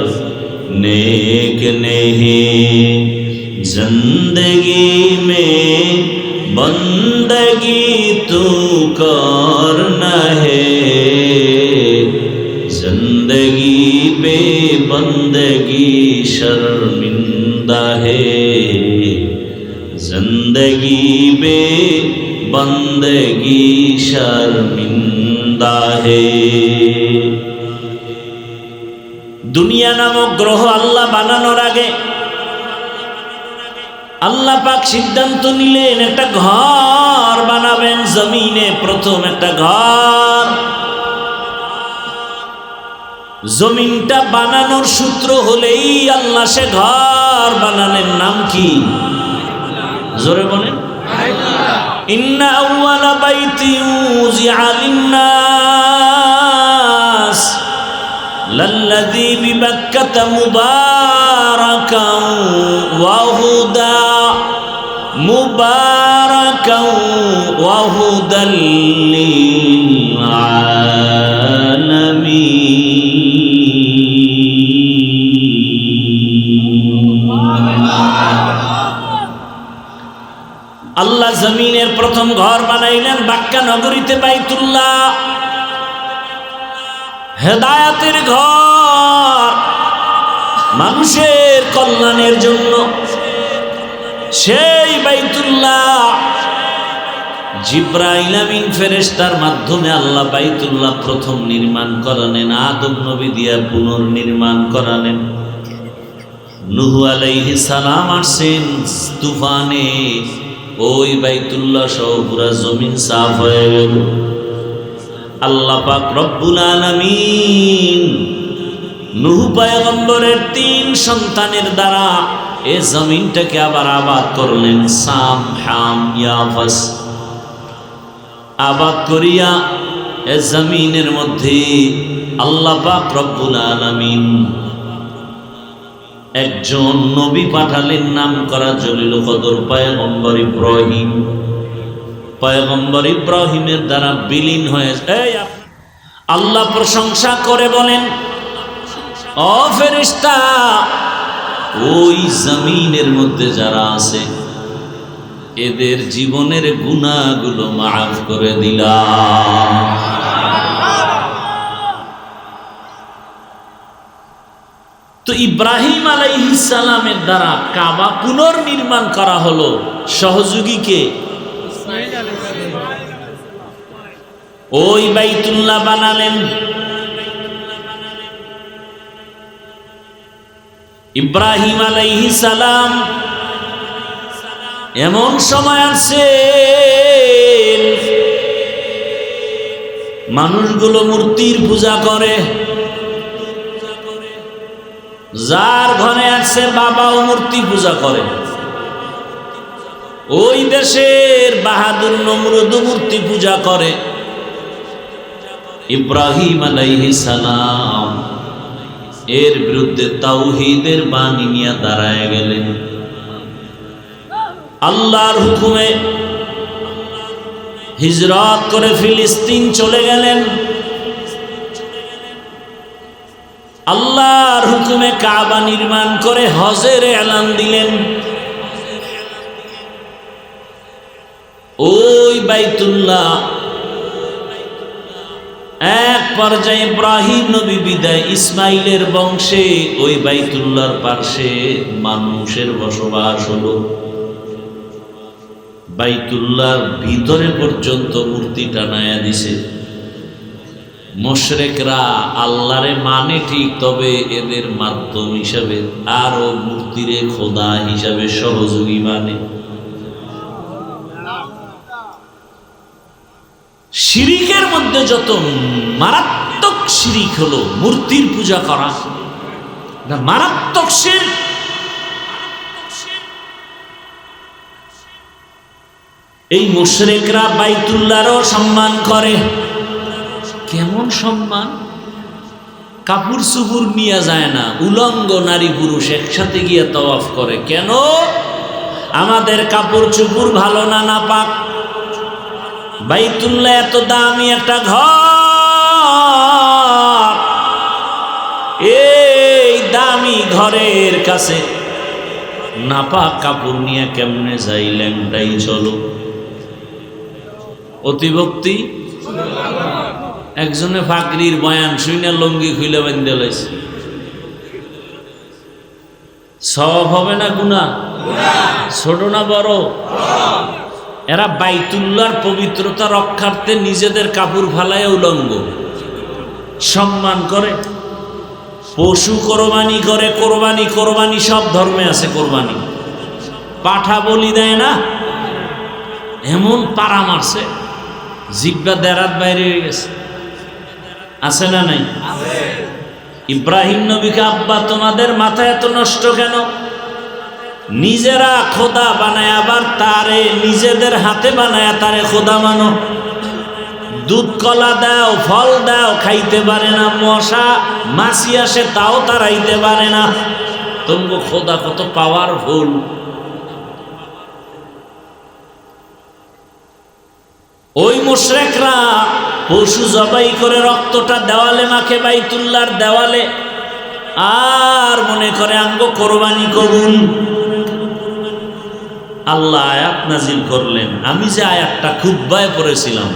नेक नहीं, जिंदगी में बंदगी तू करना है, जिंदगी पे बंदगी शर्मिंदा है, जिंदगी पे बंदगी शर्मिंदा है। दुनिया नामक ग्रह আল্লাহ বানানোর আগে আল্লাহ পাক সিদ্ধান্ত নিলেন একটা ঘর বানাবেন জমিনে, প্রথম একটা ঘর। জমিনটা বানানোর সূত্র হলেই আল্লাহ সে ঘর বানালেন, নাম কি? জোরে বলেন। ইন্না আউওয়ালা বাইতিন উযিআ লিন-নাস লাল্লাযী বিবাক্কাতা মুবারাকান ওয়া হুদা মুবারাকান ওয়া হুদাল লিল আলামিন। আল্লাহ জমিনের প্রথম ঘর বানাইলেন বাক্কা নগরীতে, বাইতুল্লাহ, হেদায়াতের ঘর, মানুষের কল্যাণের জন্য। সেই বাইতুল্লাহ জিব্রাইল আমিন ফেরেশতার মাধ্যমে আল্লাহ বাইতুল্লাহ প্রথম নির্মাণ করালেন, আদম নবী দিয়া পুনর্নির্মাণ করালেন। নূহ আলাইহিস সালাম আসছেন তুফানে, ওই বাইতুল্লাহ সহ পুরা জমিন সাফ হয়ে গেল। আল্লাহ পাক রব্বুল আলামিন নূহ পয়গম্বরের 3 সন্তানের দ্বারা এ জমিনটাকে আবার আবাদ করলেন, সাম হাম ইয়াফাস। আবাদ করিয়া এ জমিনের মধ্যে আল্লাহ পাক রব্বুল আলামিন একজন নবী পাঠালেন, নাম করা জলিল কদর পয়গম্বর ইব্রাহিম। পয়গম্বর ইব্রাহিমের দ্বারা বিলীন হয়ে আল্লাহ প্রশংসা করে বলেন, ও ফেরেশতা, ওই জমিনের মধ্যে যারা আছে এদের জীবনের গুনাহগুলো মাফ করে দিলাম। তো ইব্রাহিম আলাইহিস সালামের দ্বারা কাবা পুনর্নির্মাণ করা হলো, সহযোগীকে ওই বাইতুল্লাহ বানালেন। ইব্রাহিম আলাইহিস সালাম এমন সময় আসছে মানুষগুলো মূর্তির পূজা করে, যার ঘরে আসছে বাবাও মূর্তি পূজা করে। ওই দেশের বাহাদুর নমরুদ মূর্তি পূজা করে। ইব্রাহিম আলাইহিস সালাম এর বিরুদ্ধে তাওহীদের বাণী নিয়ে দাঁড়ায় গেলেন। আল্লাহর হুকুমে হিজরত করে ফিলিস্তিন চলে গেলেন। আল্লাহর হুকুমে কাবা নির্মাণ করে হজের এলান দিলেন। ওই বাইতুল্লাহ এক পর্যায়ে ইব্রাহিম নবী বিদায় ইসমাইলের বংশে ওই বাইতুল্লাহর পাশে মানুষের বসবাস হলো। বাইতুল্লাহর ভিতরে পর্যন্ত মূর্তি টানায়া দিছে। মুশরিকরা আল্লাহরে মানে ঠিক, তবে এদের মাধ্যম হিসাবে আরো মূর্তিরে খোদা হিসাবে সহযোগী মানে। শিরিকের মধ্যে যত মারাত্মক শিরিক হলো মূর্তির পূজা করা, মারাত্মক শিরক। এই মুশরিকরা বাইতুল্লাহরও সম্মান করে। কেমন সম্মান? কাপড় চুপুর নিয়ে যায় না, উলঙ্গ নারী পুরুষ একসাথে গিয়ে তাওয়াফ করে। কেন? আমাদের কাপড় চুপুর ভালো না, নাপাক। বাইতুল্লাহ এত দামি একটা ঘর, ঘরের কাছে নাপাক কাপড় নিয়ে কেমনে যাই, ল্যাংটাই চলো। অতিভক্তি। একজনে ফাকরির বয়ান শুনে লঙ্গি খুলে বান্ধে লাইছে। সওয়াব হবে না গুনাহ? ছোট না বড়? এরা বাইতুল্লাহর পবিত্রতা রক্ষার্থে নিজেদের কাপড় ফালায় উলঙ্গ, সম্মান করে, পশু কোরবানি করে। কোরবানি সব ধর্মে আছে। কোরবানি পাঠা বলি দেয় না, এমন পাড়া মারছে জিব্বা দেরাত বাইরে হয়ে গেছে। আছে না নাই? ইব্রাহিম নবীকে, আব্বা তোমাদের মাথা এত নষ্ট কেন? নিজেরা খোদা বানায়, আবার তারে নিজেদের হাতে বানায় তারে খোদা মানো। দুধ কলা দাও, ফল দাও, খাইতে পারে না। মশা মাছি আসে, তাও তারাইতে পারে না। তোমাকে খোদা কত পাওয়ারফুল। ওই মুশরিকরা পশু জবাই করে রক্তটা দেওয়ালে মাখে, বাইতুল্লাহর দেওয়ালে, আর মনে করে আমগো কোরবানি কবুল। আল্লাহ আয়াত নাজিল করলেন। আমি যে আয়াতটা খুতবায় পড়েছিলাম,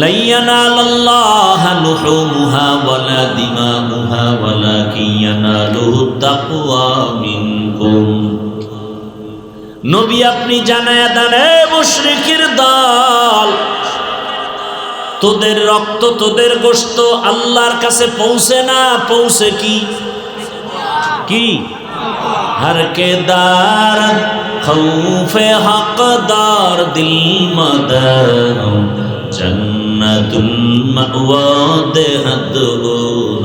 লা ইয়ানালাল্লাহু লুহুমুহা ওয়ালা দিমাউহা ওয়ালাকিন ইয়ানালুহু তাকওয়া মিনকুম। নবী আপনি জানায়া দেন, এ মুশরিকের দল, তোদের রক্ত, তোদের গোশত আল্লাহর কাছে পৌঁছে না। পৌঁছে কি? हर के दार खौफे हकदार दिल मदर जन्नतुल मअवा देहद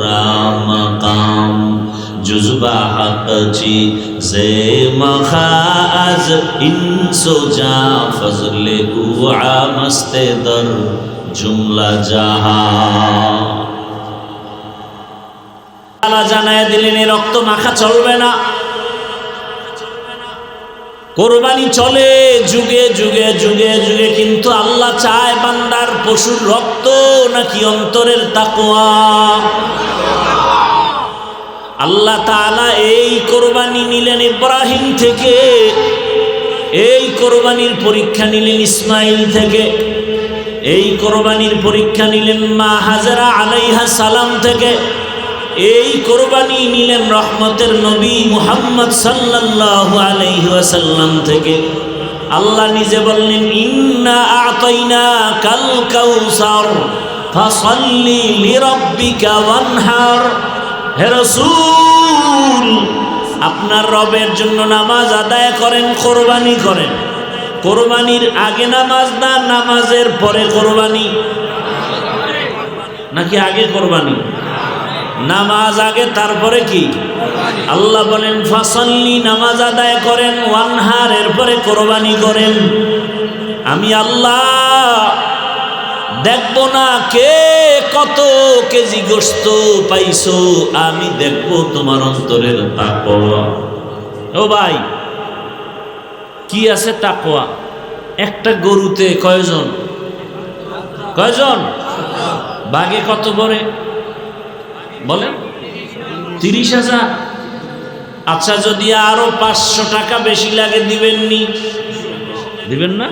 राम काम जुज़बा हक ची जे मखाज इंसो जा फजले गुआ मस्ते दर जुमला जहा জানায় দিলেন এই রক্ত মাখা চলবে না। কোরবানি চলে যুগে যুগে যুগে যুগে, কিন্তু আল্লাহ চায় বান্দার পশুর রক্ত নাকি অন্তরের তাকওয়া। আল্লাহ তাআলা এই কোরবানি নিলেন ইব্রাহিম থেকে, এই কোরবানির পরীক্ষা নিলেন ইসমাইল থেকে, এই কোরবানির পরীক্ষা নিলেন মা হাজেরা আলাইহা সালাম থেকে, এই কোরবানি নিলেন রহমতের নবী মুহাম্মদ সাল্লাল্লাহু আলাইহি ওয়াসাল্লাম থেকে। আল্লাহ নিজে বললেন, ইন্না আ'তাইনাকাল কাউসার ফাসাল্লি লিরাব্বিকা ওয়ানহার। হে রাসূল, আপনার রবের জন্য নামাজ আদায় করেন, কোরবানি করেন। কোরবানির আগে নামাজ না, নামাজের পরে কোরবানি? নাকি আগে কোরবানি? নামাজ আগে, তারপরে কি? আল্লাহ বলেন ফাসাল্লি, নামাজ আদায় করেন, ওয়ানহার, এরপরে কোরবানি করেন। আমি আল্লাহ দেখব না কে কত কেজি গোশত পাইছো, আমি দেখব তোমার অন্তরের তাকওয়া। ও ভাই, কি আছে তাকওয়া? একটা গরুতে কয়জন? বাঘে কত পড়ে বলেন? 30,000। আচ্ছা, যদি আরো 500 টাকা বেশি লাগে দিবেন না?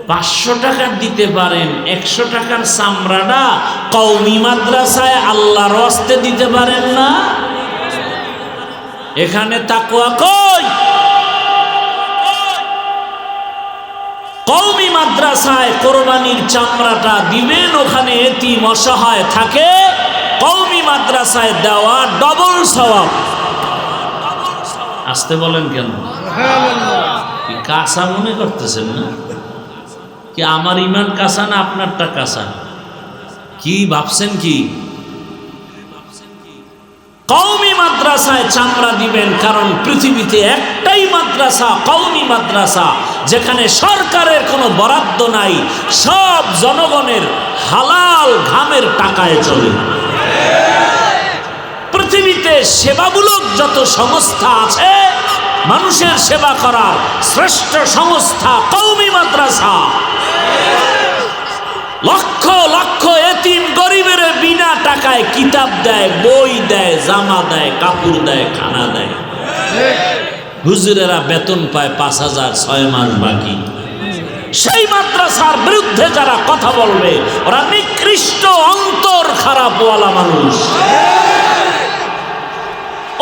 500 টাকা দিতে পারেন, 100 টাকার চামড়াটা কওমি মাদ্রাসায় আল্লাহর ওয়াস্তে দিতে পারেন না? এখানে তাকওয়া কই? কওমি মাদ্রাসায় কোরবানির চামড়াটা দিবেন, ওখানে এতিম অসহায় থাকে, কওমি মাদ্রাসায় দেওয়া ডবল সওয়াব। আসতে বলেন কেন? কি কাঁচা মনে করতেছেন না? কি আমার ইমান কাঁচা না আপনারটা কাঁচা? কি ভাবছেন? কি কওমি মাদ্রাসায় চামড়া দিবেন? কারণ পৃথিবীতে একটাই মাদ্রাসা, কওমি মাদ্রাসা, যেখানে সরকারের কোনো বরাদ্দ নাই, সব জনগণের হালাল ঘামের টাকায় চলে। পৃথিবীতে সেবামূলক যত সংস্থা আছে, মানুষের সেবা করার শ্রেষ্ঠ সংস্থা কওমি মাদ্রাসা। লক্ষ লক্ষ এতিম গরিবের বিনা টাকা টাকায় কিতাব দেয়, বই দেয়, জামা দেয়, কাপড় দেয়, খানা দেয়। হুজুরেরা বেতন পায় 5,000, 6 মাস বাকি। সেই মাদ্রাসার বিরুদ্ধে যারা কথা বলবে ওরা নিকৃষ্ট অন্তর খারাপওয়ালা মানুষ।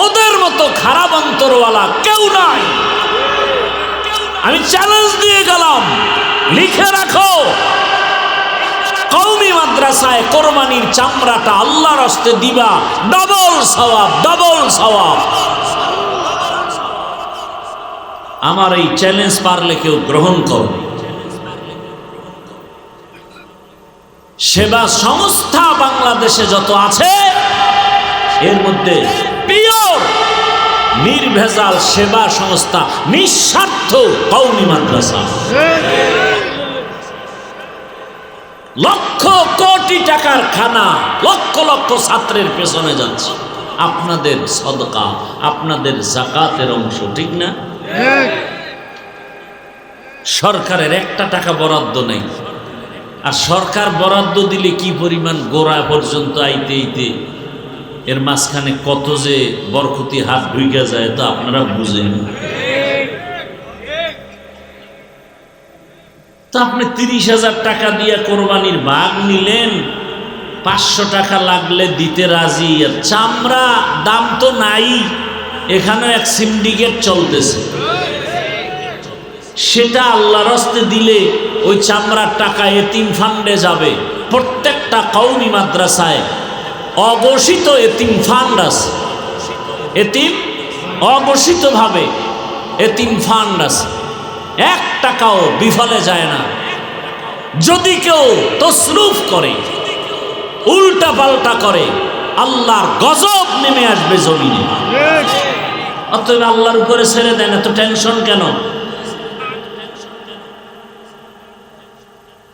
ওদের মতো খারাপ অন্তরওয়ালা কেউ নাই। আমি চ্যালেঞ্জ দিয়ে গেলাম, লিখে রাখো, কওমি মাদ্রাসায় কোরবানির চামড়াটা আল্লাহর হস্তে দিবা, ডবল সওয়াব, ডবল সওয়াব। আমার এই চ্যালেঞ্জ পারলে কেউ গ্রহণ করো। সেবা সংস্থা বাংলাদেশে যত আছে এর মধ্যে পিওর নির্ভেজাল সেবা সংস্থা, নিঃস্বার্থ কওমি মাদ্রাসা। লক্ষ কোটি টাকার খানা লক্ষ লক্ষ ছাত্রের পেছনে যাচ্ছে, আপনাদের সদকা, আপনাদের যাকাতের অংশ, ঠিক না? সরকারের একটা টাকা বরাদ্দ নেই। আর সরকার বরাদ্দ দিলে কি পরিমাণ গোড়া পর্যন্ত আইতে আইতে এর মাঝখানে কত যে বরকতি হাত ঢুকে যায় তো আপনারা বুঝেন। তো আপনি 30,000 টাকা দিয়ে কোরবানির ভাগ নিলেন, 500 টাকা লাগলে দিতে রাজি। আর চামড়া দাম তো নাই, এখানেও এক সিন্ডিকেট চলতেছে। সেটা আল্লাহর হস্তে দিলে ওই চামড়ার টাকা এতিম ফান্ডে যাবে। প্রত্যেকটা কওমি মাদ্রাসায় অঘোষিত এতিম ফান্ড আছে, এতিম অঘোষিতভাবে এতিম ফান্ড আছে। 1 টাকাও বিফলে যায় না। যদি কেউ তসরুফ করে, উল্টা পাল্টা করে, আল্লাহর গজব নেমে আসবে জমিনে। অতএব আল্লাহর উপরে ছেড়ে দেন, এত টেনশন কেন?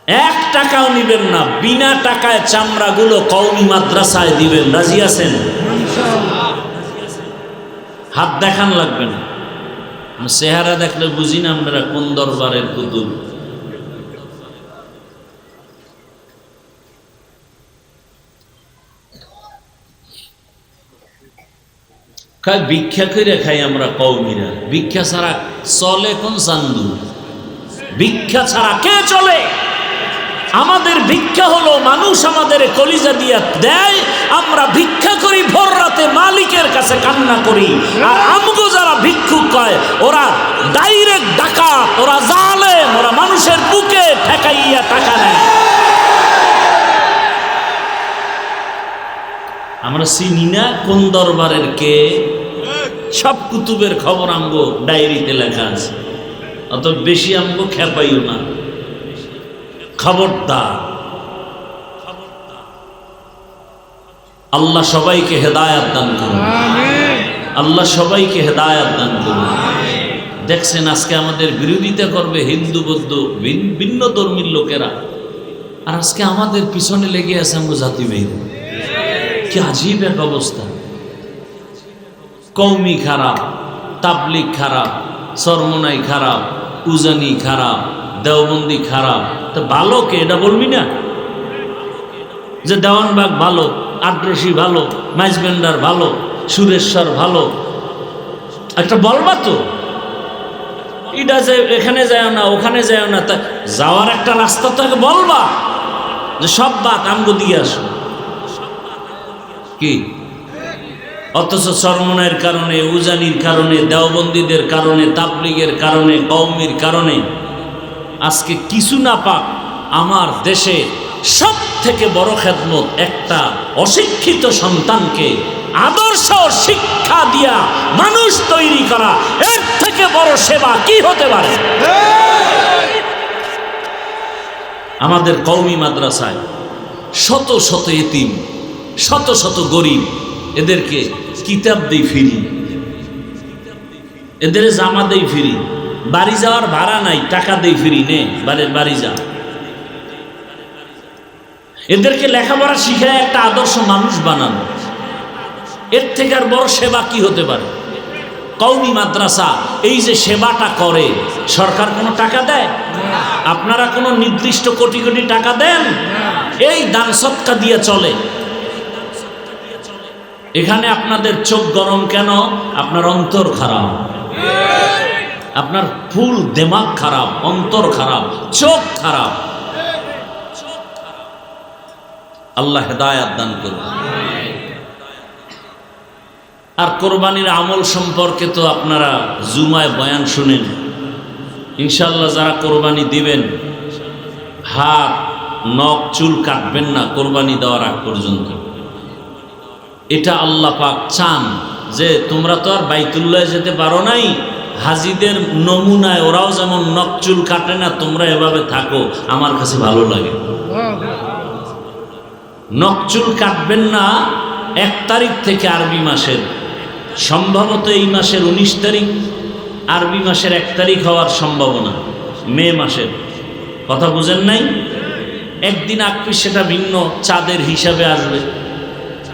1 টাকাও নিবেন না, বিনা টাকায় চামড়াগুলো কওমি মাদ্রাসায় দিবেন। রাজি আছেন? হাত দেখান লাগবে না, চেহারা দেখলে বুঝি না আপনারা কোন দরবারের কুতুব। ভিক্ষা করে খাই আমরা কওমিরা, ভিক্ষা ছাড়া চলে কোন চান্দু? ভিক্ষা ছাড়া কে চলে? আমাদের ভিক্ষা হলো মানুষ আমাদের কলিজা দিয়া দেয়, আমরা ভিক্ষা করি ভোর রাতে মালিকের কাছে কান্না করি। আর আমগো যারা ভিক্ষুক কয় ওরা ডাইরেক্ট ডাকাত, ওরা জালেম, ওরা মানুষের বুকে ঠেকাইয়া টাকা নেয়। আমরা চিনি না কোন দরবারের কে। সব কুতুবের খবর আমগো ডায়েরিতে লেখা আছে, অত বেশি আমগো খেপাইও না, খবরদার। আল্লাহ সবাইকে হেদায়াত দান করুন, আল্লাহ সবাইকে হেদায়াত দান করুন। দেখছেন আজকে আমাদের বিরোধিতা করবে হিন্দু, বৌদ্ধ, ভিন্ন ধর্মীর লোকেরা, আর আজকে আমাদের পিছনে লেগে আছে আমরা জাতি ভেদ। কি আজীব এক অবস্থা। কওমি খারাপ, তাবলিগ খারাপ, চরমনাই খারাপ, উজানি খারাপ, দেওবন্দি খারাপ, তো ভালো কে এটা বলবি না? যে দেওয়ানবাগ ভালো, আদ্রসি ভালো, মাইজবেন্ডার ভালো, সুরেশ্বর ভালো, একটা বলবা তো। এটা যে এখানে যায় না, ওখানে যায় না, তা যাওয়ার একটা রাস্তা তাকে বলবা যে সব বাদ আমগো দিয়ে আসো কি। অথচ চরমনাইয়ের কারণে, উজানির কারণে, দেওবন্দীদের কারণে, তাবলিগের কারণে, কওমির কারণে আজকে কিছু না পাক আমার দেশে সব থেকে বড় খেদমত একটা অশিক্ষিত সন্তানকে আদর্শ শিক্ষা দিয়া মানুষ তৈরি করা, এর থেকে বড় সেবা কি হতে পারে? আমাদের কওমি মাদ্রাসায় শত শত এতিম, শত শত গরিব, এদেরকে কিতাব দেই ফ্রি, এদের জামা দেই ফ্রি, বাড়ি যাওয়ার ভাড়া নাই, টাকা দেই ফ্রি, নে বাড়ি যা। এদেরকে লেখাপড়া শিখায় একটা আদর্শ মানুষ বানানো, এর থেকে আর বড় সেবা কি হতে পারে? কওমি মাদ্রাসা এই যে সেবাটা করে, সরকার কোনো টাকা দেয়? আপনারা কোনো নির্দিষ্ট কোটি কোটি টাকা দেন? এই দান সৎকা দিয়ে চলে। এখানে আপনাদের চোখ গরম কেন? আপনার অন্তর খারাপ, আপনার ফুল দিমাগ খারাপ, অন্তর খারাপ, চোখ খারাপ। আল্লাহ হেদায়াত দান করুন। আর কোরবানির আমল সম্পর্কে তো আপনারা জুমায় বয়ান শুনেন। ইনশাআল্লাহ যারা কোরবানি দিবেন, হাত নখ চুল কাটবেন না কোরবানি দেওয়ার আগ পর্যন্ত। এটা আল্লাহ পাক চান যে তোমরা তো আর বাইতুল্লাহ যেতে পারো নাই, হাজিদের নমুনায় ওরাও যেমন নখ চুল কাটে না, তোমরা এভাবে থাকো, আমার কাছে ভালো লাগে। নখ চুল কাটবেন না 1 তারিখ থেকে আরবি মাসের, সম্ভবত এই মাসের 19 তারিখ, আরবি মাসের 1 তারিখ হওয়ার সম্ভাবনা, মে মাসের। কথা বুঝেন নাই? একদিন আগ সেটা ভিন্ন চাঁদের হিসাবে আসবে।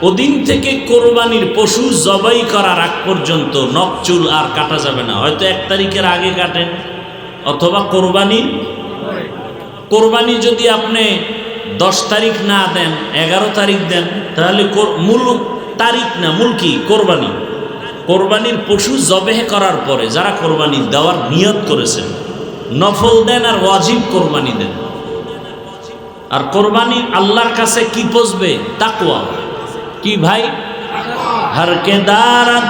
ওদিন থেকে কোরবানির পশু জবাই করার আগ পর্যন্ত নখ চুল আর কাটা যাবে না। হয়তো 1 তারিখের আগে কাটেন, অথবা কোরবানি যদি আপনি 10 তারিখ না দেন, 11 তারিখ দেন, তাহলে মূল তারিখ না, মূল কি? কোরবানির পশু জবেহ করার পরে যারা কোরবানি দেওয়ার নিয়ত করেছেন, নফল দেন আর ওয়াজিব কোরবানি দেন। আর কোরবানি আল্লাহর কাছে কি পৌঁছবে? তাকওয়া। কি ভাই? হর কে দারদ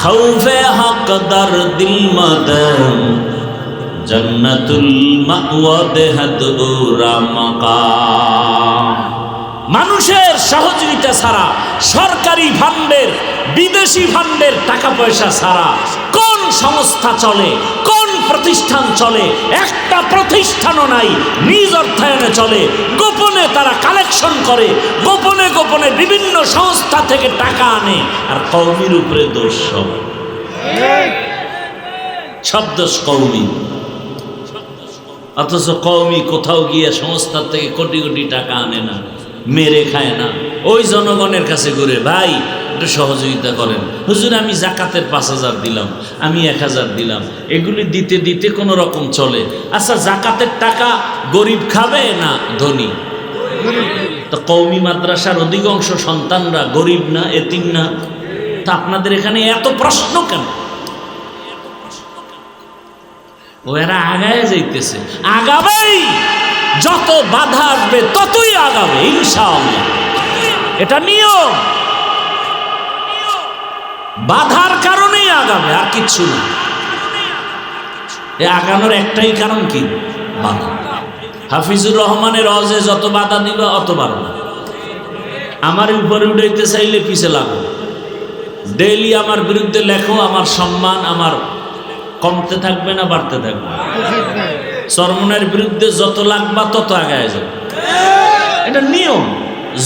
খৌফে হক দর দিল মদম জন্নতুল মাওয়া দেহদ উরা মাকাম। মানুষের সহযোগিতা ছাড়া, সরকারি ফান্ডের, বিদেশি ফান্ডের টাকা পয়সা ছাড়া কোন সংস্থা চলে, কোন প্রতিষ্ঠান চলে? একটা প্রতিষ্ঠানও নাই। নিজ অর্থায়নে চলে, গোপনে তারা কালেকশন করে, গোপনে গোপনে বিভিন্ন সংস্থা থেকে টাকা আনে, আর কওমির উপরে দোষ সব দোষ কওমি। অথচ কওমি কোথাও গিয়ে সংস্থার থেকে কোটি কোটি টাকা আনে না, মেরে খায় না, ওই জনগণের কাছে ঘুরে, ভাই একটু সহযোগিতা করেন। হুজুর আমি জাকাতের 5000 দিলাম, আমি 1000 দিলাম, এগুলি দিতে দিতে কোনো রকম চলে। আচ্ছা জাকাতের টাকা গরিব খাবে না ধনী? তো কওমি মাদ্রাসার অধিকাংশ সন্তানরা গরিব না, এতিম না? তা আপনাদের এখানে এত প্রশ্ন কেন? ওরা আগায় যাইতেছে, আগাবেই, যত বাধা আসবে ততই আগাবে ইনশাআল্লাহ। এটা নিয়ম, বাধার কারণেই আগাবে, আর কিচ্ছু না। এই আগানোর একটাই কারণ কি? বাধা। হাফিজুর রহমানের রজে যত বাধা দিবা অত বাড়বে। আমার উপরে উঠাইতে চাইলে পিছে লাগো, ডেইলি আমার বিরুদ্ধে লেখো, আমার সম্মান আমার কমতে থাকবে না বাড়তে থাকবে? চরমনের বিরুদ্ধে যত লাগবা তত আগায় যাবে, এটা নিয়ম।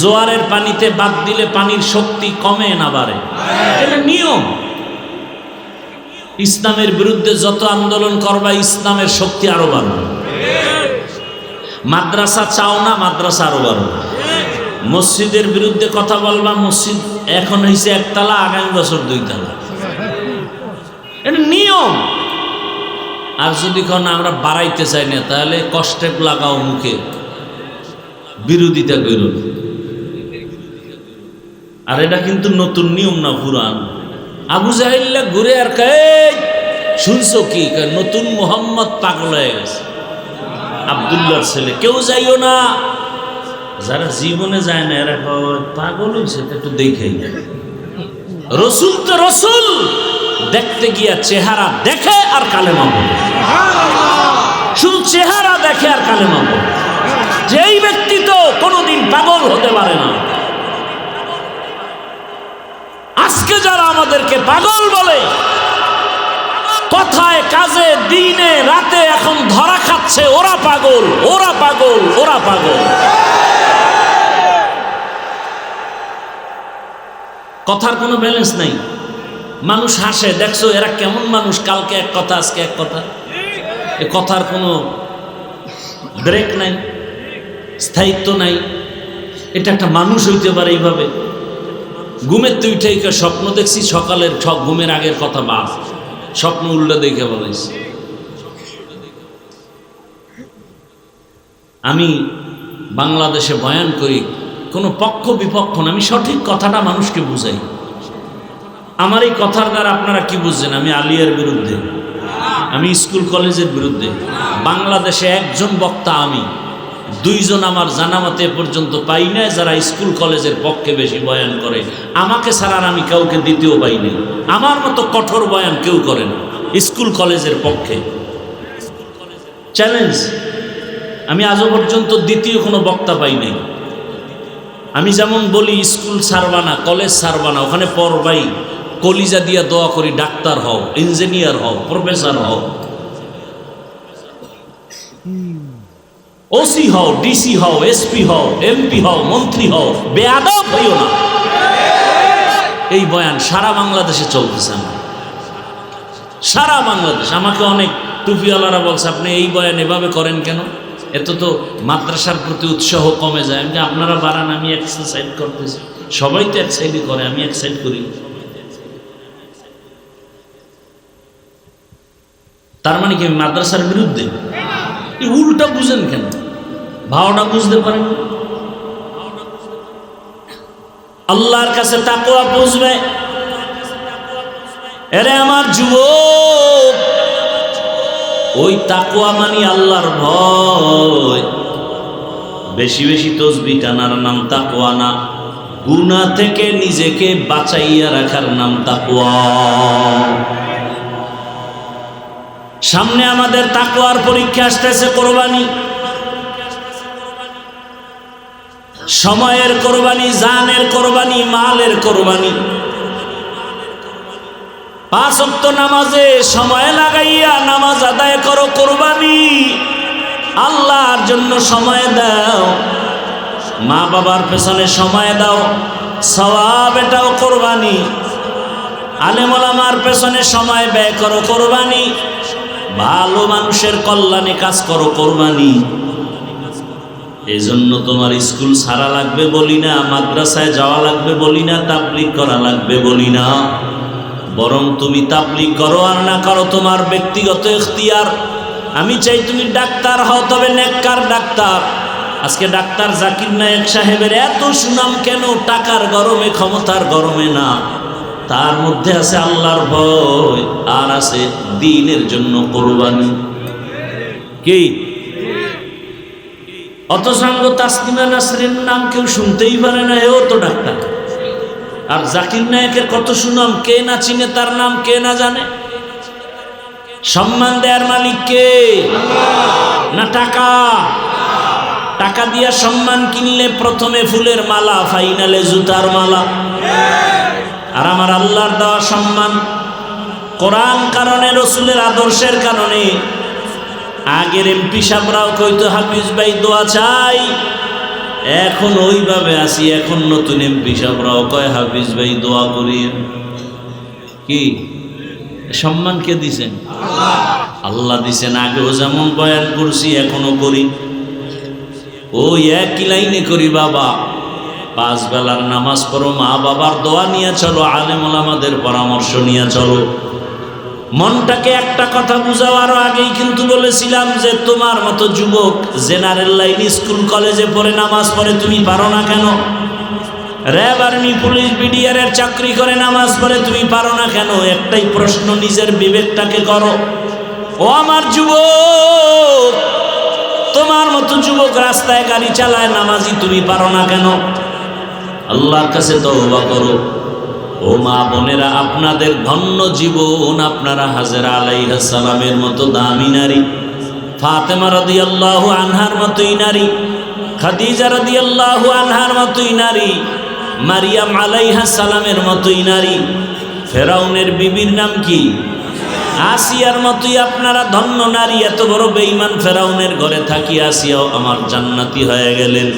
জোয়ারের পানিতে বাদ দিলে পানির শক্তি কমে না বাড়ে, এটা নিয়ম। ইসলামের বিরুদ্ধে যত আন্দোলন করবা ইসলামের শক্তি আরো বাড়বে। মাদ্রাসা চাও না, মাদ্রাসা আরো বাড়বে। মসজিদের বিরুদ্ধে কথা বলবা, মসজিদ এখন হয়েছে 1 তলা, আগামী বছর 2 তলা, এটা নিয়ম। আর যদি কোন আমরা বাড়াইতে চাই না, তাহলে কষ্টে লাগাও মুখে, বিরোধিতা করুন। আর এটা কিন্তু নতুন নিয়ম না, পুরান। আবু জাহিল্লা ঘুরে আর কয়, শুনছো কি? নতুন মোহাম্মদ পাগল হয়ে গেছে, আব্দুল্লাহর ছেলে। কেউ যাইও না, যারা জীবনে যায় না এরা পাগল হয়েছে, একটু দেখেই। রসুল তো রসুল, দেখতে গিয়া চেহারা দেখে আর কালেমা বলে, শুধু চেহারা দেখে আর কালেমা বলে। যেই ব্যক্তি তো কোনোদিন পাগল হতে পারে না। আজকে যারা আমাদেরকে পাগল বলে, কথায় কাজে দিনে রাতে এখন ধরা খাচ্ছে, ওরা পাগল, ওরা পাগল, ওরা পাগল। কথার কোনো ব্যালেন্স নাই। মানুষ হাসে, দেখছো এরা কেমন মানুষ, কালকে এক কথা আজকে এক কথা। এ কথার কোনো ব্রেক নাই, স্থায়িত্ব নাই। এটা একটা মানুষ হইতে পারে এইভাবে? ঘুমের তুই উঠে স্বপ্ন দেখছি, সকালের ঘুমের আগের কথা বাস, স্বপ্ন উল্টা দেখে বলেছি। আমি বাংলাদেশে বয়ান করি, কোনো পক্ষ বিপক্ষ না, আমি সঠিক কথাটা মানুষকে বুঝাই। আমার এই কথার দ্বারা আপনারা কি বুঝছেন? আমি আলিয়ার বিরুদ্ধে, আমি স্কুল কলেজের বিরুদ্ধে। বাংলাদেশে একজন বক্তা আমি, দুইজন আমার জানা মতে পর্যন্ত পাই না যারা স্কুল কলেজের পক্ষে বেশি বয়ান করে। আমাকে ছাড়া আমি কাউকে দ্বিতীয় পাইনি। আমার মতো কঠোর বয়ান কেউ করে না স্কুল কলেজের পক্ষে। চ্যালেঞ্জ, আমি আজও পর্যন্ত দ্বিতীয় কোনো বক্তা পাই নাই। আমি যেমন বলি স্কুল ছাড়বা না, কলেজ ছাড়বা না, ওখানে পড়বাই, কলিজা দিয়া দোয়া করি ডাক্তার হও, ইঞ্জিনিয়ার হও, প্রফেসর হও, ওসি হও, ডিসি হও, এসপি হও, এমপি হও, মন্ত্রী হও, বেয়াদব হইও না। এই বয়ান সারা বাংলাদেশে চলতেছে। সারা বাংলাদেশ আমাকে অনেক টুপিওয়ালারা বলছে আপনি এই বয়ান এভাবে করেন কেন, এত তো মাদ্রাসার প্রতি উৎসাহ কমে যায়। আমি আপনারা বাড়ান, আমি এক সাইড করতেছি। সবাই তো এক সাইডই করে, আমি এক সাইড করি। তার মানে কি আমি মাদ্রাসার বিরুদ্ধে? উল্টা বুঝেন কেন? ভাওনা বুঝতে পারেন? আল্লাহর কাছে তাকওয়া বুঝবে। এরে আমার যুবক, ওই তাকওয়া মানে আল্লাহর ভয়। বেশি বেশি তসবিহ টানার নাম তাকওয়া না, গুনাহ থেকে নিজেকে বাঁচাইয়া রাখার নাম তাকওয়া। সামনে আমাদের তাকওয়ার পরীক্ষা আসতেছে, কোরবানি, সময়ের কোরবানি, জানের কোরবানি, মালের কোরবানি। 5 ওয়াক্ত নামাজে সময় লাগাইয়া নামাজ আদায় করো, কোরবানি। আল্লাহর জন্য সময় দাও, মা বাবার পেছনে সময় দাও, সওয়াব, এটাও কোরবানি। আলেম ওলামার পেছনে সময় ব্যয় করো, কোরবানি। ভালো মানুষের কল্যাণে কাজ করো, কোরবানি। এই জন্য তোমার স্কুল ছাড়া লাগবে বলি না, মাদ্রাসায় যাওয়া লাগবে বলি না, তাবলীগ করা লাগবে বলি না। বরং তুমি তাবলীগ করো আর না করো তোমার ব্যক্তিগত ইখতিয়ার। আমি চাই তুমি ডাক্তার হও, তবে নেককার ডাক্তার। আজকে ডাক্তার জাকির নায়েক সাহেবের এত সুনাম কেন? টাকার গরমে, ক্ষমতার গরমে না, তার মধ্যে আছে আল্লাহর ভয় আর আছে দ্বীনের জন্য কোরবানি। কি অত সঙ্গ তাসলিমা নাসরিন নাম কেউ শুনতেই পারে না, এও তো ডাক্তার। আর জাকির নায়েকের কত সুনাম, কে না চিনে তার নাম, কে না জানে? সম্মান দেয়ার মালিক কে? না টাকা? টাকা দিয়া সম্মান কিনলে প্রথমে ফুলের মালা, ফাইনালে জুতার মালা। আর আমার আল্লাহর দেওয়া সম্মান কোরআন কারণে, রসুলের আদর্শের কারণে। আগের এমপি সাহেবরাও কইতো হাফিজ ভাই দোয়া চাই, এখন ওইভাবে আসি। এখন নতুন এমপি সাহেবরাও কয় হাফিজ ভাই দোয়া করি। কি সম্মান কে দিছেন? আল্লাহ দিছেন। আগেও যেমন বয়ান করছি এখনো করি, ওই একই লাইনে করি। বাবা 5 বেলার নামাজ পড়ো, মা বাবার দোয়া নিয়ে চলো, আলেম ওলামাদের পরামর্শ নিয়ে চলো। মনটাকে একটা কথা বুঝাও। আরো আগেই কিন্তু বলেছিলাম যে তোমার মতো যুবক জেনারেল লাইন, স্কুল কলেজে পড়ে নামাজ পড়ে, তুমি পারো না কেন? র্যাব, আর্মি, পুলিশ, বিডিআর এর চাকরি করে নামাজ পড়ে, তুমি পারো না কেন? একটাই প্রশ্ন, নিজের বিবেকটাকে করো। ও আমার যুবক, তোমার মতো যুবক রাস্তায় গাড়ি চালায়, নামাজি, তুমি পারো না কেন? আল্লাহর কাছে তওবা করো। ও মা বোনেরা, আপনাদের ধন্য জীবন। আপনারা হাজেরা আলাইহিস সালামের মতো দামি নারী, ফাতেমা রাদিয়াল্লাহু আনহার মতোই নারী, খাদিজা রাদিয়াল্লাহু আনহার মতোই নারী, মারিয়াম আলাইহিস সালামের মতোই নারী, ফেরাউনের বিবির নাম কি? আসিয়ার মতোই আপনারা ধন্য নারী। এত বড় বেঈমান ফেরাউনের ঘরে থাকি আসিয়াও আমার জান্নাতি হয়ে গেলেন।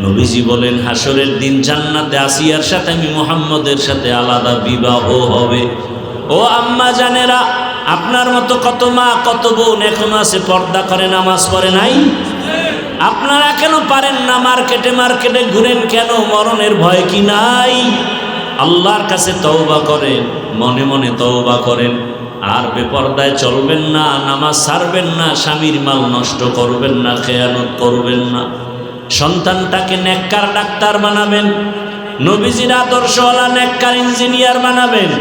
নবীজি বলেন হাসরের দিন জান্নাতে আসিয়ার সাথে আমি মুহাম্মদের সাথে আলাদা বিবাহ হবে। ও আম্মা জানেরা, আপনার মতো কত মা, কত বোন এখনো আছে পর্দা করে, নামাজ পড়ে নাই। আপনারা কেন পারেন না? মার্কেটে মার্কেটে ঘুরেন কেন? মরণের ভয় কি নাই? আল্লাহর কাছে তওবা করেন, মনে মনে তওবা করেন। আর বেপরদায় চলবেন না, নামাজ ছাড়বেন না, স্বামীর মাল নষ্ট করবেন না, খেয়ানত করবেন না। সন্তানটাকে নেককার ডাক্তার বানাবেন, নবীজির আদর্শওয়ালা নেককার ইঞ্জিনিয়ার বানাবেন,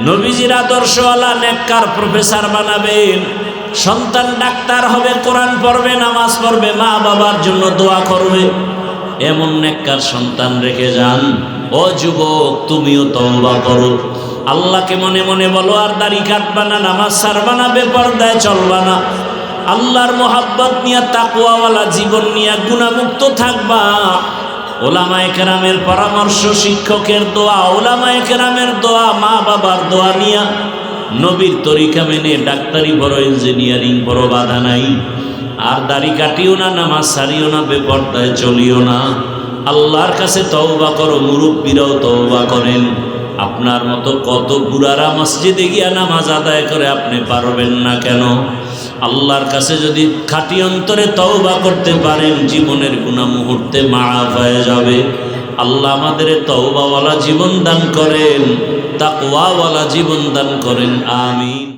নবীজির আদর্শওয়ালা নেককার প্রফেসর বানাবেন। সন্তান ডাক্তার হবে, কোরআন পড়বে, নামাজ পড়বে, মা বাবার জন্য দোয়া করবে। এমন নেককার সন্তান রেখে যান। ও যুবক, তুমিও তওবা করো, আল্লাহকে মনে মনে বলো, আর দাড়ি কাটবা না, নামাজ ছাড়বা না, বেপরদায় চলবা না, আল্লাহর মোহাব্বত নিয়ে, তাকওয়াওয়ালা জীবন নিয়ে গুনাহমুক্ত থাকবা। ওলামায়ে কেরামের পরামর্শ, শিক্ষকের দোয়া, ওলামায়ে কেরামের দোয়া, মা বাবার দোয়া নিয়া নবীর তরিকা মেনে ডাক্তারি পড়ো, ইঞ্জিনিয়ারিং পড়ো, বাধা নাই। আর দাড়ি কাটিও না, নামাজ ছাড়িও না, বেপরদায় চলিও না। আল্লাহর কাছে তওবা করো, মুরব্বীরাও তওবা করেন। আপনার মতো কত বুড়ারা মসজিদে গিয়া নামাজ আদায় করে, আপনি পারবেন না কেন? আল্লাহর কাছে যদি খাঁটি অন্তরে তওবা করতে পারেন, জীবনের গুনাহ মুহূর্তে মাফ হয়ে যাবে। আল্লাহ আমাদের তওবাওয়ালা জীবন দান করেন, তাকওয়াওয়ালা জীবন দান করেন। আমিন।